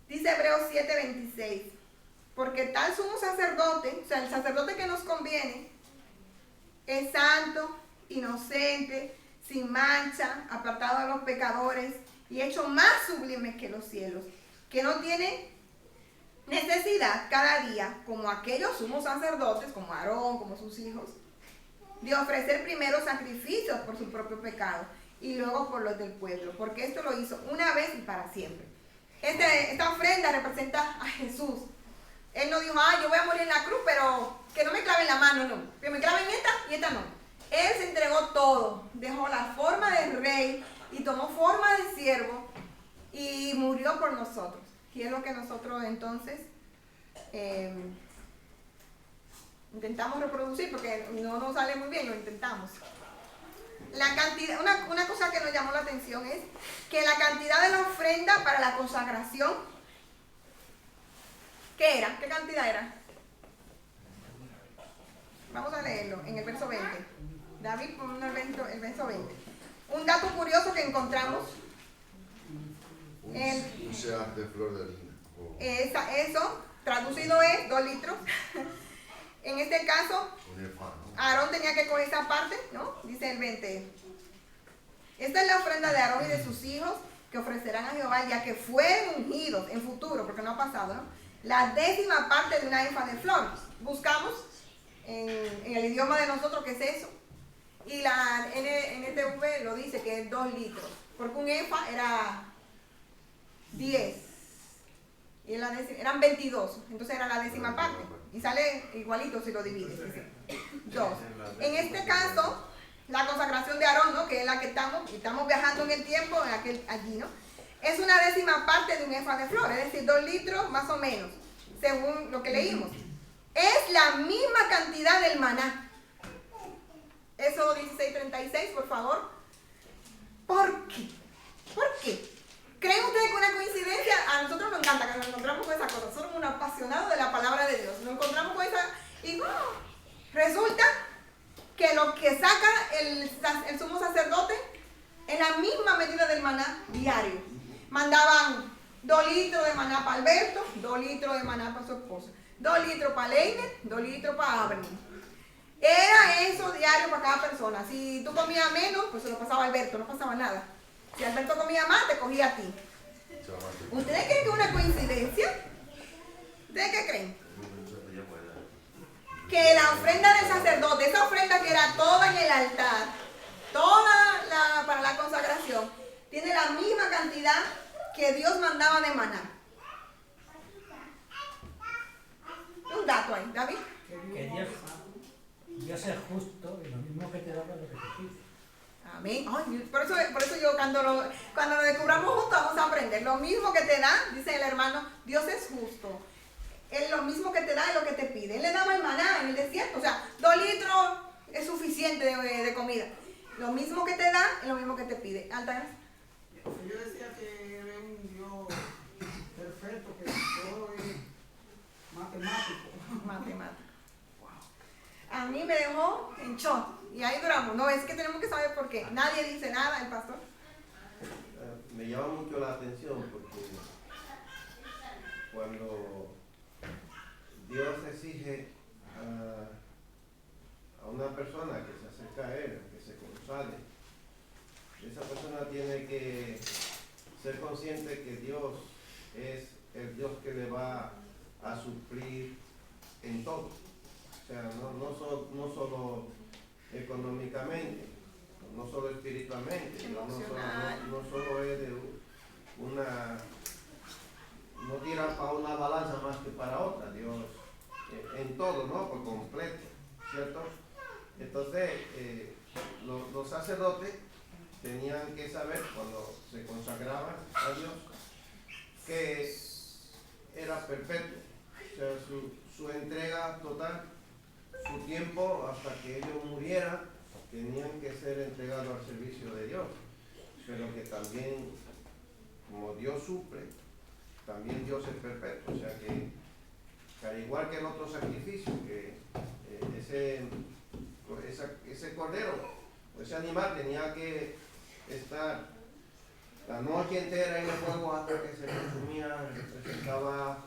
Dice Hebreos 7:26, porque tal sumo sacerdote, o sea, el sacerdote que nos conviene, es santo, inocente, sin mancha, apartado de los pecadores y hecho más sublime que los cielos, que no tiene necesidad cada día, como aquellos sumos sacerdotes, como Aarón, como sus hijos, de ofrecer primero sacrificios por su propio pecado y luego por los del pueblo, porque esto lo hizo una vez y para siempre. Esta ofrenda representa a Jesús. Él no dijo, yo voy a morir en la cruz, pero que no me claven la mano, no, que me claven esta y esta no. Él se entregó todo, dejó la forma del rey y tomó forma de siervo y murió por nosotros. Y es lo que nosotros entonces intentamos reproducir, porque no nos sale muy bien, lo intentamos. La cantidad, una cosa que nos llamó la atención es que la cantidad de la ofrenda para la consagración, ¿qué era? ¿Qué cantidad era? Vamos a leerlo en el verso 20. David, pon el verso 20. Un dato curioso que encontramos. Un sear de flor de harina. Eso, traducido es 2 litros. En este caso, Aarón tenía que coger esa parte, ¿no? Dice el 20. Esta es la ofrenda de Aarón y de sus hijos que ofrecerán a Jehová, ya que fueron ungidos en futuro, porque no ha pasado, ¿no? La 10ª parte de una efa de flor. Buscamos en el idioma de nosotros qué es eso. Y la NTV lo dice que es 2 litros, porque un efa era 10 y eran 22, entonces era la 10ª parte y sale igualito si lo divides. 2. En este caso, la consagración de Aarón, ¿no? Que es la que estamos viajando en el tiempo, allí, ¿no? Es una 10ª parte de un efa de flor, es decir, 2 litros más o menos, según lo que leímos. Es la misma cantidad del maná. Eso 16:36, por favor. ¿Por qué? ¿Por qué? ¿Creen ustedes que una coincidencia? A nosotros nos encanta que nos encontramos con esa cosa. Somos un apasionado de la palabra de Dios. Nos encontramos con esa y resulta que lo que saca el sumo sacerdote es la misma medida del maná diario. Mandaban 2 litros de maná para Alberto, 2 litros de maná para su esposa, 2 litros para Leiner, 2 litros para Abraham. Era eso diario para cada persona. Si tú comías menos, pues se lo pasaba a Alberto, no pasaba nada. Si Alberto comía más, te cogía a ti. ¿Ustedes creen que es una coincidencia? ¿Ustedes qué creen? Que la ofrenda del sacerdote, esa ofrenda que era toda en el altar, para la consagración, tiene la misma cantidad que Dios mandaba de maná. Un dato ahí, David. Que Dios es justo y lo mismo que te da es lo que te pide. Amén. Ay, por eso yo cuando lo descubramos justo vamos a aprender. Lo mismo que te da, dice el hermano, Dios es justo. Él lo mismo que te da es lo que te pide. Él le daba el maná en el desierto. O sea, 2 litros es suficiente de comida. Lo mismo que te da es lo mismo que te pide. Altair. Yo decía que era un Dios perfecto, que todo es matemático. Matemático. A mí me dejó en shock. Y ahí duramos. No, es que tenemos que saber por qué. Nadie dice nada, el pastor. Me llama mucho la atención porque cuando Dios exige a una persona que se acerca a Él, que se consagre, esa persona tiene que ser consciente que Dios es el Dios que le va a suplir en todo. O sea, no solo económicamente, no solo espiritualmente, no solo es de no tira para una balanza más que para otra, Dios en todo, ¿no? Por completo, ¿cierto? Entonces, los sacerdotes tenían que saber cuando se consagraban a Dios que era perfecto, o sea, su entrega total, su tiempo hasta que ellos murieran, tenían que ser entregados al servicio de Dios, pero que también, como Dios suple, también Dios es perfecto, o sea que al igual que el otro sacrificio, que ese cordero, ese animal tenía que estar la noche entera en el fuego hasta que se consumía, representaba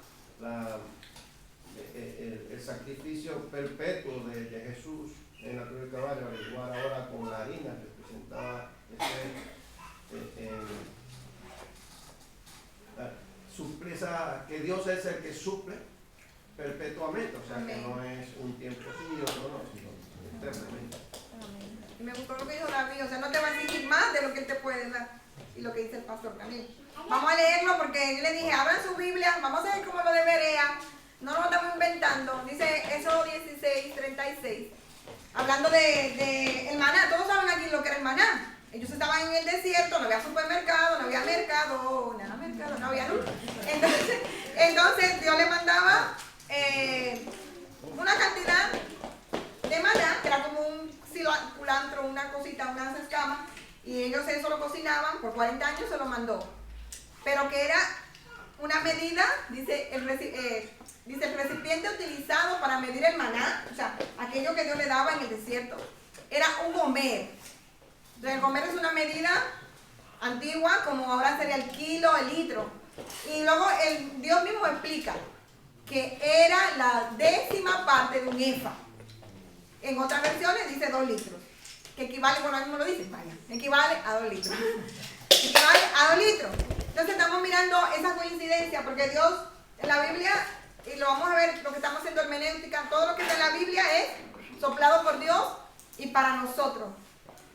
el sacrificio perpetuo de Jesús en la cruz del Calvario, al igual ahora con la harina, representaba suple que Dios es el que suple perpetuamente, o sea que no es un tiempo sí y otro no, sino eternamente. Y me gustó lo que dijo David, o sea, no te va a exigir más de lo que él te puede dar. Y lo que dice el pastor también. Vamos a leerlo porque yo le dije, abran su Biblia, vamos a ver cómo lo de Berea. No lo estamos inventando. Dice Éxodo 16:36. Hablando de el maná. Todos saben aquí lo que era el maná. Ellos estaban en el desierto, no había supermercado, no había mercado, no había luz. Entonces Dios le mandaba una cantidad de maná, que era como un culantro, una cosita, unas escamas, y ellos eso lo cocinaban, por 40 años se lo mandó. Pero que era una medida, dice el recipiente utilizado para medir el maná, o sea, aquello que Dios le daba en el desierto, era un gomer. Entonces, el gomer es una medida antigua, como ahora sería el kilo, el litro. Y luego Dios mismo explica que era la 10ª parte de un efa. En otras versiones dice 2 litros, que equivale, bueno, ahí mismo lo dice, vaya, equivale a 2 litros. Equivale a 2 litros. Entonces estamos mirando esa coincidencia, porque Dios en la Biblia, y lo vamos a ver, lo que estamos haciendo hermenéutica, todo lo que está en la Biblia es soplado por Dios y para nosotros.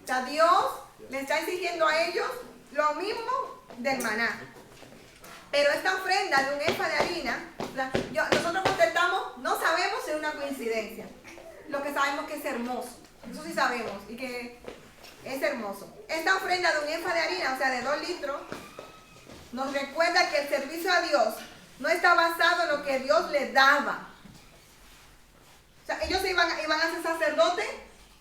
O sea, Dios le está exigiendo a ellos lo mismo del maná. Pero esta ofrenda de un efa de harina, nosotros contestamos, no sabemos si es una coincidencia. Lo que sabemos que es hermoso. Eso sí sabemos, y que es hermoso. Esta ofrenda de un efa de harina, o sea, de 2 litros, nos recuerda que el servicio a Dios no está basado en lo que Dios les daba. O sea, ellos iban a ser sacerdotes,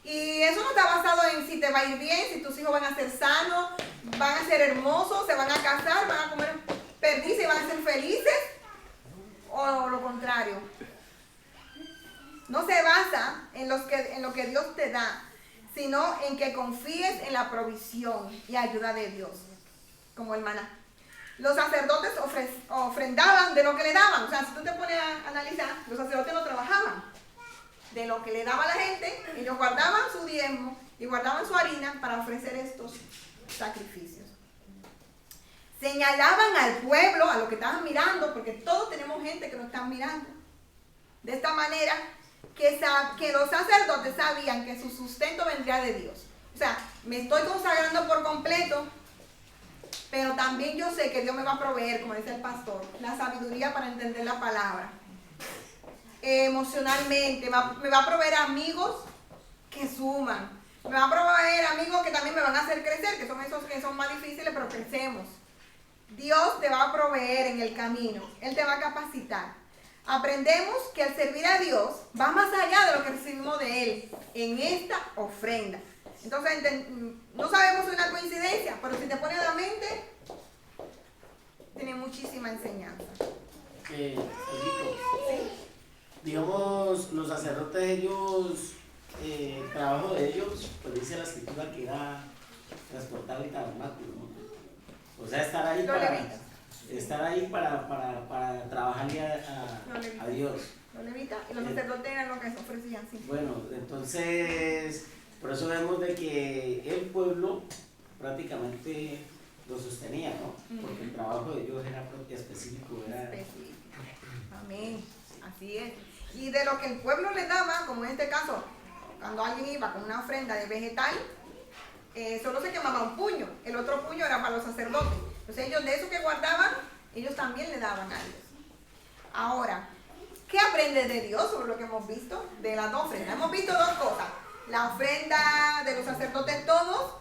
y eso no está basado en si te va a ir bien, si tus hijos van a ser sanos, van a ser hermosos, se van a casar, van a comer perdices y van a ser felices, o lo contrario. No se basa en lo que Dios te da, sino en que confíes en la provisión y ayuda de Dios, como el maná. Los sacerdotes ofrendaban de lo que le daban. O sea, si tú te pones a analizar, los sacerdotes no trabajaban. De lo que le daba a la gente, ellos guardaban su diezmo y guardaban su harina para ofrecer estos sacrificios. Señalaban al pueblo, a lo que estaban mirando, porque todos tenemos gente que nos están mirando. De esta manera, que los sacerdotes sabían que su sustento vendría de Dios. O sea, me estoy consagrando por completo, pero también yo sé que Dios me va a proveer, como dice el pastor, la sabiduría para entender la palabra. Emocionalmente, me va a proveer amigos que suman. Me va a proveer amigos que también me van a hacer crecer, que son esos que son más difíciles, pero crecemos. Dios te va a proveer en el camino. Él te va a capacitar. Aprendemos que al servir a Dios va más allá de lo que recibimos de Él en esta ofrenda. Entonces, no sabemos si es una coincidencia, pero si te pones a la mente, tiene muchísima enseñanza. Digamos, los sacerdotes, ellos, el trabajo de ellos, pues dice la escritura que era transportar el tabernáculo, ¿no? O sea, estar ahí para trabajarle a Dios. Los levitas y los sacerdotes eran los que se ofrecían, sí. Bueno, entonces, por eso vemos de que el pueblo prácticamente lo sostenía, ¿no? Porque el trabajo de ellos era específico. Amén, así es. Y de lo que el pueblo le daba, como en este caso, cuando alguien iba con una ofrenda de vegetal, solo se quemaba un puño, el otro puño era para los sacerdotes. Entonces ellos de eso que guardaban, ellos también le daban a Dios. Ahora, ¿qué aprende de Dios sobre lo que hemos visto de las 2 ofrendas? Hemos visto 2 cosas. La ofrenda de los sacerdotes todos,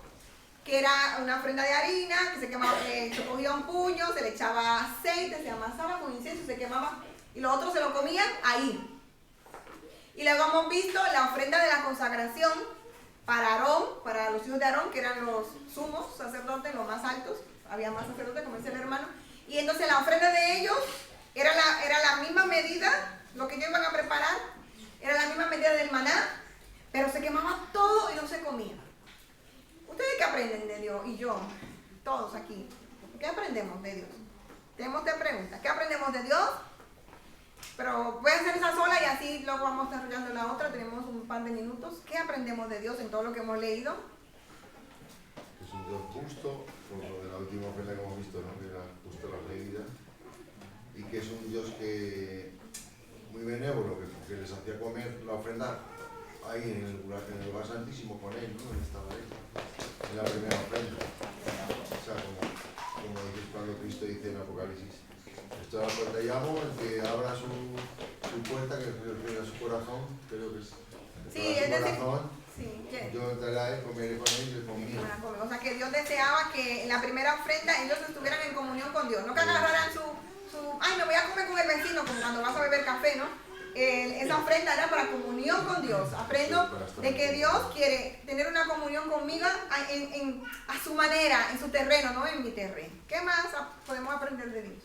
que era una ofrenda de harina, que se quemaba, se cogía un puño, se le echaba aceite, se amasaba con incienso, se quemaba, y los otros se lo comían ahí. Y luego hemos visto la ofrenda de la consagración para Aarón, para los hijos de Aarón, que eran los sumos sacerdotes, los más altos. Había más sacerdotes, como dice el hermano. Y entonces la ofrenda de ellos era la misma medida, lo que ellos iban a preparar, era la misma medida del maná, pero se quemaba todo y no se comía. ¿Ustedes qué aprenden de Dios? Y yo, todos aquí. ¿Qué aprendemos de Dios? Tenemos tres preguntas. ¿Qué aprendemos de Dios? Pero voy a hacer esa sola y así luego vamos desarrollando la otra. Tenemos un par de minutos. ¿Qué aprendemos de Dios en todo lo que hemos leído? Es un Dios justo, por lo de la última ofrenda que hemos visto, ¿no? Que era justo la medida. Y que es un Dios que muy benévolo, que les hacía comer la ofrenda ahí en el lugar santísimo con él, ¿no? Él estaba ahí, en la primera ofrenda. O sea, como dices cuando Cristo dice en Apocalipsis, esto es la puerta y llamo, el que abra su puerta, que se refiere a su corazón, creo que es Sí, su es decir, corazón, sí, ¿qué? yo entraré a él, comeré con él y él conmigo. O sea, que Dios deseaba que en la primera ofrenda ellos estuvieran en comunión con Dios. No que agarraran ay, me voy a comer con el vecino, como cuando vas a beber café, ¿no? Esa ofrenda era para comunión con Dios. Aprendo de que Dios quiere tener una comunión conmigo a su manera, en su terreno, no en mi terreno. ¿Qué más podemos aprender de Dios?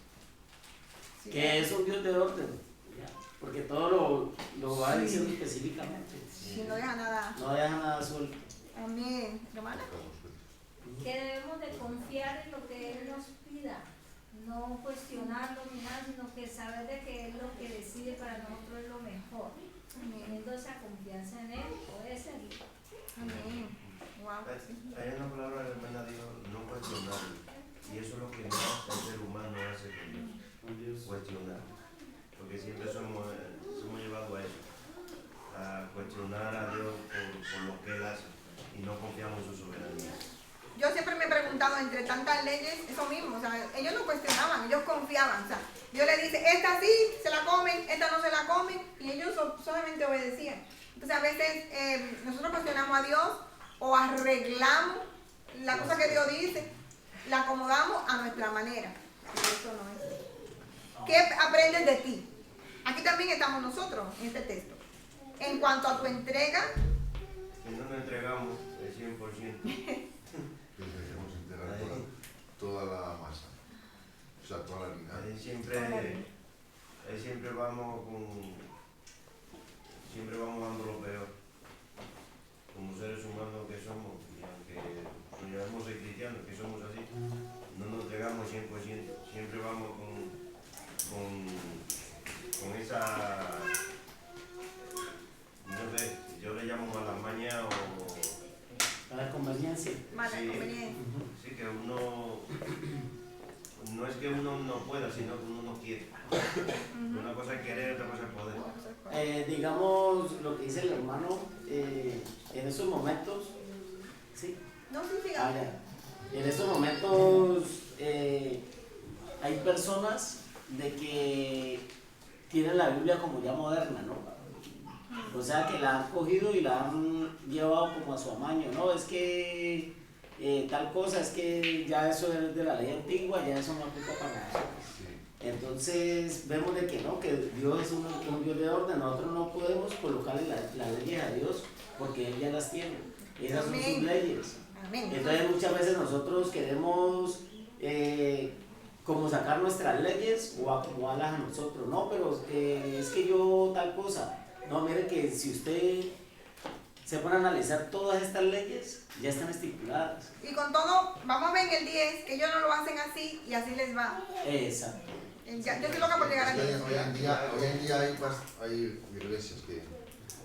Sí. Que es un Dios de orden, porque todo lo va diciendo específicamente. Sí, no deja nada. No deja nada suelto. Amén. ¿Hermana? Que debemos de confiar en lo que Él nos pida, no cuestionarlo ni nada, sino que saber de que Él lo que decide para nosotros es lo mejor. Teniendo esa confianza en Él, puede seguir. Amén. Wow. Hay una palabra que hermana dijo, no cuestionarlo. Y eso es lo que más el ser humano hace con Dios, cuestionar. Porque siempre somos llevados a eso, a cuestionar a Dios por lo que Él hace y no confiamos en su soberanía. Yo siempre me he preguntado entre tantas leyes, eso mismo, o sea, ellos no cuestionaban, ellos confiaban, o sea, Dios les dice, esta sí se la comen, esta no se la comen, y ellos solamente obedecían. Entonces a veces nosotros cuestionamos a Dios o arreglamos la cosa que Dios dice, la acomodamos a nuestra manera. Y eso no es. ¿Qué aprendes de ti? Aquí también estamos nosotros en este texto. En cuanto a tu entrega, Si no nos entregamos el 100%, Que debemos entregar toda la masa, o sea, toda la harina. ahí siempre vamos dando lo peor. Como seres humanos que somos, y aunque nos llamamos ser cristianos, que somos así, no nos entregamos 100%, siempre vamos con esa, no sé, yo le llamo mala maña o Para conveniencia. mala Sí. conveniencia. sí que uno, no es que uno no pueda, sino que uno no quiere. Una cosa es querer, otra cosa es poder. Digamos lo que dice el hermano, en esos momentos, sí, No, sí, siga. en estos momentos hay personas de que tienen la Biblia como ya moderna, ¿no? O sea, que la han cogido y la han llevado como a su amaño, ¿no? Es que tal cosa, es que ya eso es de la ley antigua, ya eso no aplica para nosotros. Entonces vemos de que no, que Dios es un Dios de orden, nosotros no podemos colocarle las leyes a Dios porque Él ya las tiene, esas son sus leyes. Amén. Entonces muchas veces nosotros queremos como sacar nuestras leyes o acomodarlas a nosotros, no, pero es que yo tal cosa, no, mire que si usted se pone a analizar todas estas leyes, ya están estipuladas. Y con todo, vamos a ver en el 10 que ellos no lo hacen así y así les va. Exacto. Yo estoy loca por llegar Es que aquí. hoy en día hay iglesias que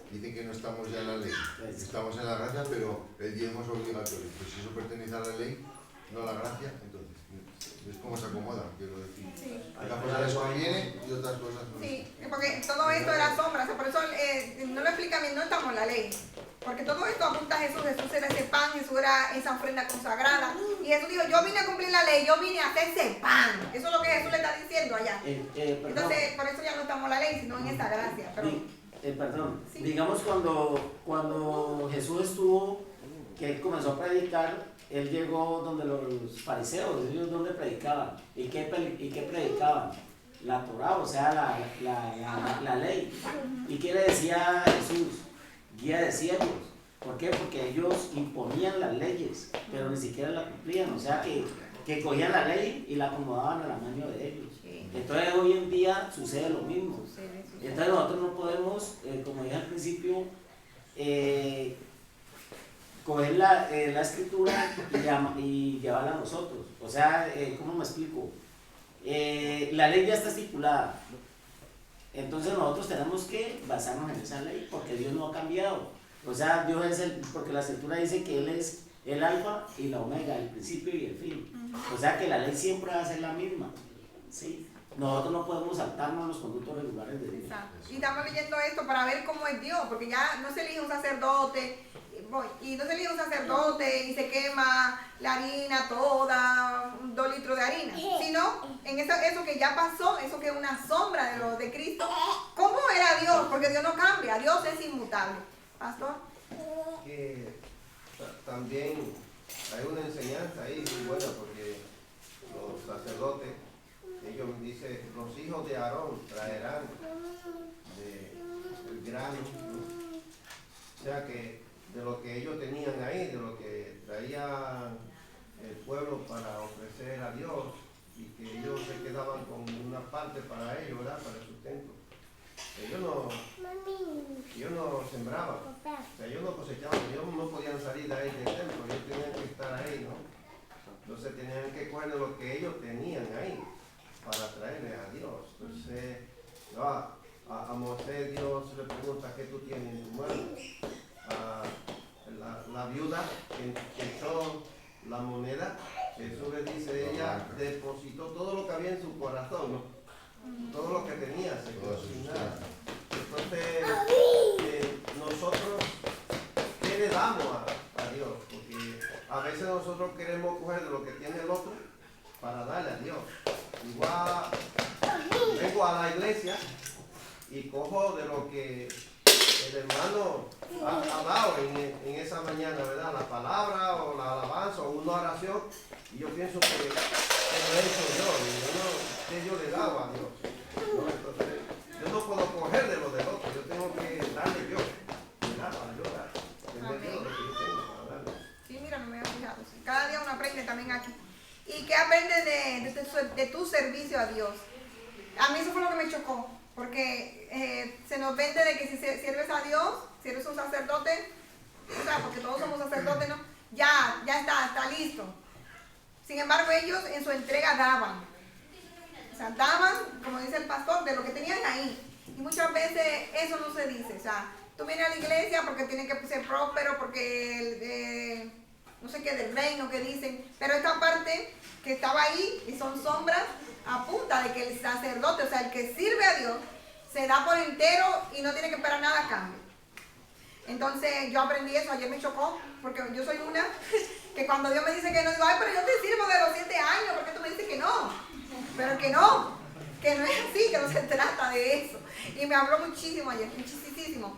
dicen que no estamos ya en la ley, que estamos en la gracia, pero el diezmo es obligatorio. Pues si eso pertenece a la ley, no a la gracia, entonces es como se acomodan, quiero decir. Sí. Una cosa les conviene y otras cosas no. Sí, porque todo esto era sombra, o sea, por eso no lo explica bien, no estamos en la ley. Porque todo esto apunta a Jesús, Jesús era ese pan, Jesús era esa ofrenda consagrada. Y Jesús dijo, yo vine a cumplir la ley, yo vine a hacer ese pan. Eso es lo que Jesús le está diciendo allá. Entonces, por eso ya no estamos en la ley, sino en esta gracia. Pero, Perdón, Sí. digamos cuando Jesús estuvo, que Él comenzó a predicar, Él llegó donde los fariseos, ellos donde predicaban. ¿Y qué predicaban? La Torá, o sea, la ley. ¿Y qué le decía Jesús? Guía de ciegos. ¿Por qué? Porque ellos imponían las leyes, pero ni siquiera la cumplían. O sea, que cogían la ley y la acomodaban al amaño de ellos. Entonces hoy en día sucede lo mismo. Entonces nosotros no podemos, como dije al principio, coger la escritura y llevarla a nosotros. O sea, ¿cómo me explico? La ley ya está estipulada. Entonces nosotros tenemos que basarnos en esa ley porque Dios no ha cambiado. O sea, Dios es porque la escritura dice que Él es el alfa y la omega, el principio y el fin. O sea que la ley siempre va a ser la misma. ¿Sí? Nosotros no podemos saltarnos los conductos regulares de Dios. Exacto. Y estamos leyendo esto para ver cómo es Dios, porque ya no se elige un sacerdote, y no se elige un sacerdote y se quema la harina toda, 2 litros de harina, sino en eso que ya pasó, eso que es una sombra de Cristo. ¿Cómo era Dios? Porque Dios no cambia, Dios es inmutable. Pastor. Que también hay una enseñanza ahí muy buena, porque los sacerdotes, ellos dicen, los hijos de Aarón traerán el grano, ¿no? O sea que de lo que ellos tenían ahí, de lo que traía el pueblo para ofrecer a Dios, y que ellos se quedaban con una parte para ellos, ¿verdad? Para el sustento. Ellos no sembraban, o sea, ellos no cosechaban, ellos no podían salir de ahí del templo, ellos tenían que estar ahí, ¿no? Entonces tenían que coger de lo que ellos tenían ahí para traerle a Dios. Entonces, a Moisés Dios le pregunta, ¿qué tú tienes en tu mano? La viuda que echó la moneda, Jesús le dice, ella depositó todo lo que había en su corazón, ¿no? Todo lo que tenía se quedó sin nada. Entonces, nosotros, ¿qué le damos a Dios? Porque a veces nosotros queremos coger de lo que tiene el otro para darle a Dios. Igual vengo a la iglesia y cojo de lo que el hermano ha dado en esa mañana, ¿verdad? La palabra o la alabanza o una oración, y yo pienso que lo he hecho yo, que yo le he dado a Dios, ¿no? Entonces, yo no puedo coger de lo del otro, yo tengo que darle yo, ¿verdad? Para yo dar, tener yo lo que yo tengo para darle. Sí, mira, no me había fijado. Sí. Cada día uno aprende también aquí. ¿Y qué aprendes de tu servicio a Dios? A mí eso fue lo que me chocó, porque se nos vende de que si sirves a Dios, si eres un sacerdote, o sea, porque todos somos sacerdotes, ¿no? Ya está listo. Sin embargo, ellos en su entrega daban. O sea, daban, como dice el pastor, de lo que tenían ahí. Y muchas veces eso no se dice. O sea, tú vienes a la iglesia porque tienes que ser próspero, porque no sé qué del reino que dicen. Pero esta parte que estaba ahí, y son sombras, apunta de que el sacerdote, o sea, el que sirve a Dios, se da por entero y no tiene que esperar nada a cambio. Entonces yo aprendí eso, ayer me chocó, porque yo soy una que cuando Dios me dice que no, digo, ay, pero yo te sirvo de los 7 años, ¿por qué tú me dices que no? Pero que no es así, que no se trata de eso. Y me habló muchísimo ayer, muchísimo.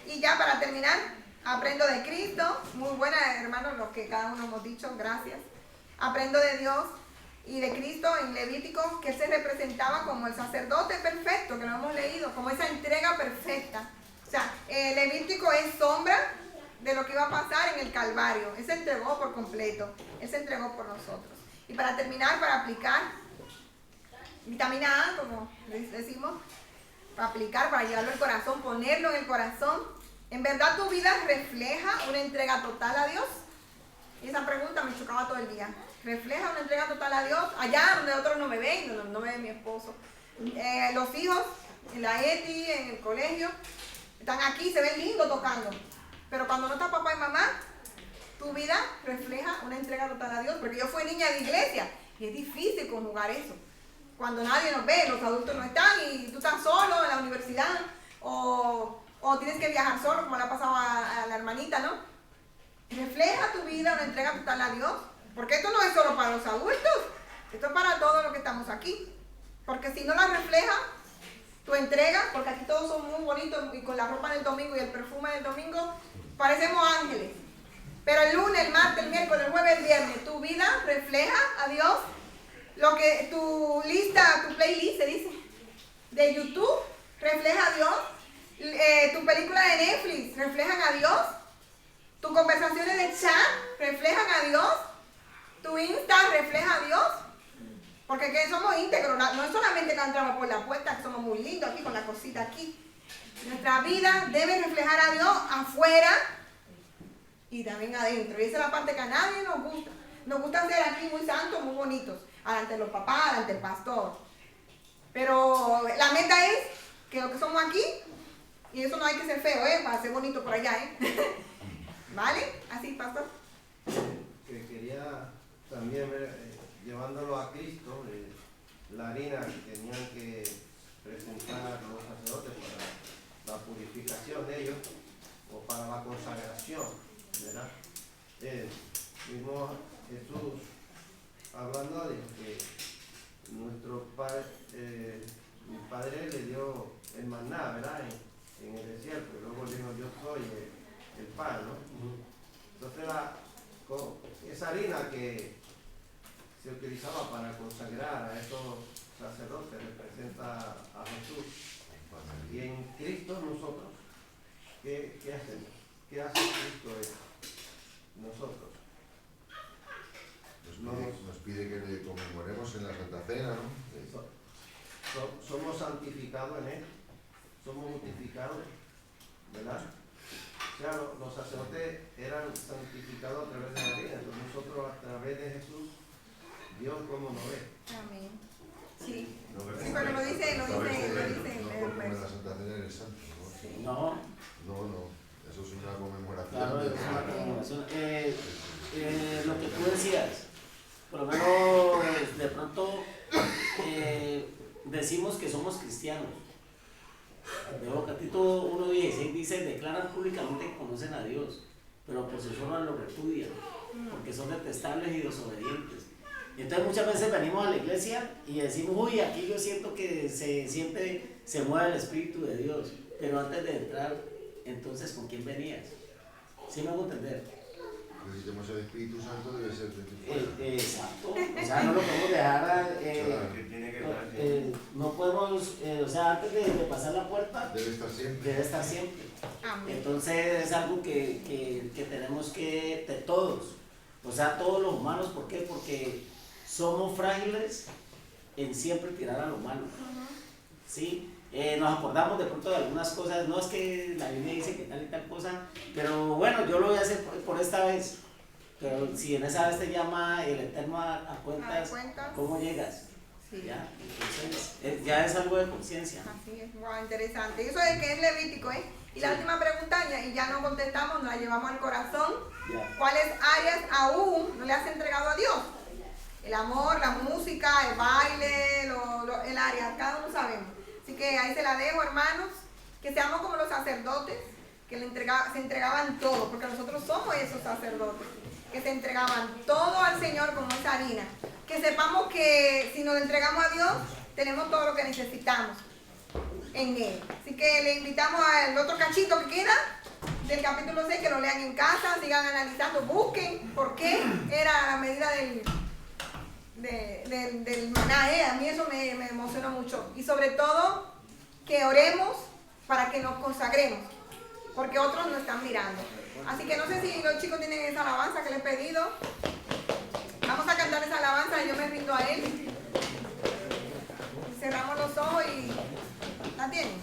Y ya para terminar, aprendo de Cristo, muy buena, hermanos, lo que cada uno hemos dicho, gracias. Aprendo de Dios y de Cristo en Levítico, que Él se representaba como el sacerdote perfecto, que lo hemos leído, como esa entrega perfecta. O sea, Levítico es sombra de lo que iba a pasar en el Calvario. Él se entregó por completo, Él se entregó por nosotros. Y para terminar, para aplicar, vitamina A, como decimos, para aplicar, para llevarlo al corazón, ponerlo en el corazón. ¿En verdad tu vida refleja una entrega total a Dios? Y esa pregunta me chocaba todo el día. ¿Refleja una entrega total a Dios? Allá donde otros no me ven, no me ve mi esposo. Los hijos, en la ETI, en el colegio, están aquí, se ven lindos tocando. Pero cuando no está papá y mamá, tu vida refleja una entrega total a Dios. Porque yo fui niña de iglesia y es difícil conjugar eso. Cuando nadie nos ve, los adultos no están y tú estás solo en la universidad o tienes que viajar solo, como le ha pasado a la hermanita, ¿no? Refleja tu vida una entrega total a Dios. Porque esto no es solo para los adultos, esto es para todos los que estamos aquí. Porque si no la refleja, tu entrega, porque aquí todos son muy bonitos y con la ropa del domingo y el perfume del domingo, parecemos ángeles. Pero el lunes, el martes, el miércoles, el jueves, el viernes, tu vida refleja a Dios. Lo que tu lista, tu playlist, se dice, de YouTube, refleja a Dios. Tu película de Netflix, reflejan a Dios. Tus conversaciones de chat, reflejan a Dios. Tu Insta refleja a Dios. Porque que somos íntegros, no es solamente que entramos por la puerta, que somos muy lindos aquí con la cosita aquí. Nuestra vida debe reflejar a Dios afuera y también adentro. Y esa es la parte que a nadie nos gusta. Nos gusta ser aquí muy santos, muy bonitos, delante de los papás, delante del pastor. Pero la meta es que lo que somos aquí, y eso no hay que ser feo, para ser bonito por allá, ¿vale? Así, pastor. Que quería también ver, llevándolo a Cristo, la harina que tenían que presentar los sacerdotes para la purificación de ellos o para la consagración, ¿verdad? Mismo Jesús hablando de que nuestro padre, mi padre le dio el maná, ¿verdad? En el desierto, y luego dijo yo soy el pan, ¿no? Entonces esa harina que se utilizaba para consagrar a esos sacerdotes representa a Jesús. Y en Cristo nosotros, ¿qué hacemos? ¿Qué hace Cristo en nosotros? Nos pide que le conmemoremos en la Santa Cena, ¿no? Somos santificados en Él, somos justificados, ¿verdad? O sea, los sacerdotes eran santificados a través de la harina, entonces nosotros a través de Jesús, Dios como nos ve. Amén. Sí. No, Sí, pero lo dice. no por comer la Santa Cena eres santo, ¿no? No, eso es una conmemoración. Claro, es una conmemoración. Lo que tú decías, por lo menos de pronto decimos que somos cristianos. De Tito 1:16 dice, declaran públicamente que conocen a Dios, pero por sus obras lo repudian, porque son detestables y desobedientes. Y entonces muchas veces venimos a la iglesia y decimos, uy, aquí yo siento que se mueve el Espíritu de Dios, pero antes de entrar, entonces, ¿con quién venías? ¿Sí me hago entender? Necesitamos el Espíritu Santo, debe ser de tu fuera. Exacto, o sea, no lo podemos dejar, Claro, que tiene que estar siempre. no podemos, o sea, antes de pasar la puerta, debe estar siempre. debe estar siempre. Amén. Entonces es algo que tenemos que, de todos, o sea, todos los humanos, ¿por qué? Porque somos frágiles en siempre tirar a lo malo, ¿sí? Nos acordamos de pronto de algunas cosas, no es que la Biblia dice que tal y tal cosa, pero bueno, yo lo voy a hacer por esta vez, pero si en esa vez te llama el Eterno a cuentas, ¿cómo llegas? Sí. ¿Ya? Entonces, ya es algo de conciencia. Así es, wow, interesante. Eso es que es Levítico, Y la última pregunta, y ya no contestamos, nos la llevamos al corazón. Ya. ¿Cuáles áreas aún no le has entregado a Dios? El amor, la música, el baile, el área, cada uno sabemos. Así que ahí se la dejo, hermanos, que seamos como los sacerdotes, que se entregaban todo, porque nosotros somos esos sacerdotes, que se entregaban todo al Señor como esa harina. Que sepamos que si nos entregamos a Dios, tenemos todo lo que necesitamos en Él. Así que le invitamos al otro cachito que queda, del capítulo 6, que lo lean en casa, sigan analizando, busquen por qué era la medida del maná. A mí eso me emociona mucho. Y sobre todo, que oremos para que nos consagremos, porque otros nos están mirando. Así que no sé si los chicos tienen esa alabanza que les he pedido. Vamos a cantar esa alabanza, yo me rindo a Él. Cerramos los ojos y... ¿La tienen?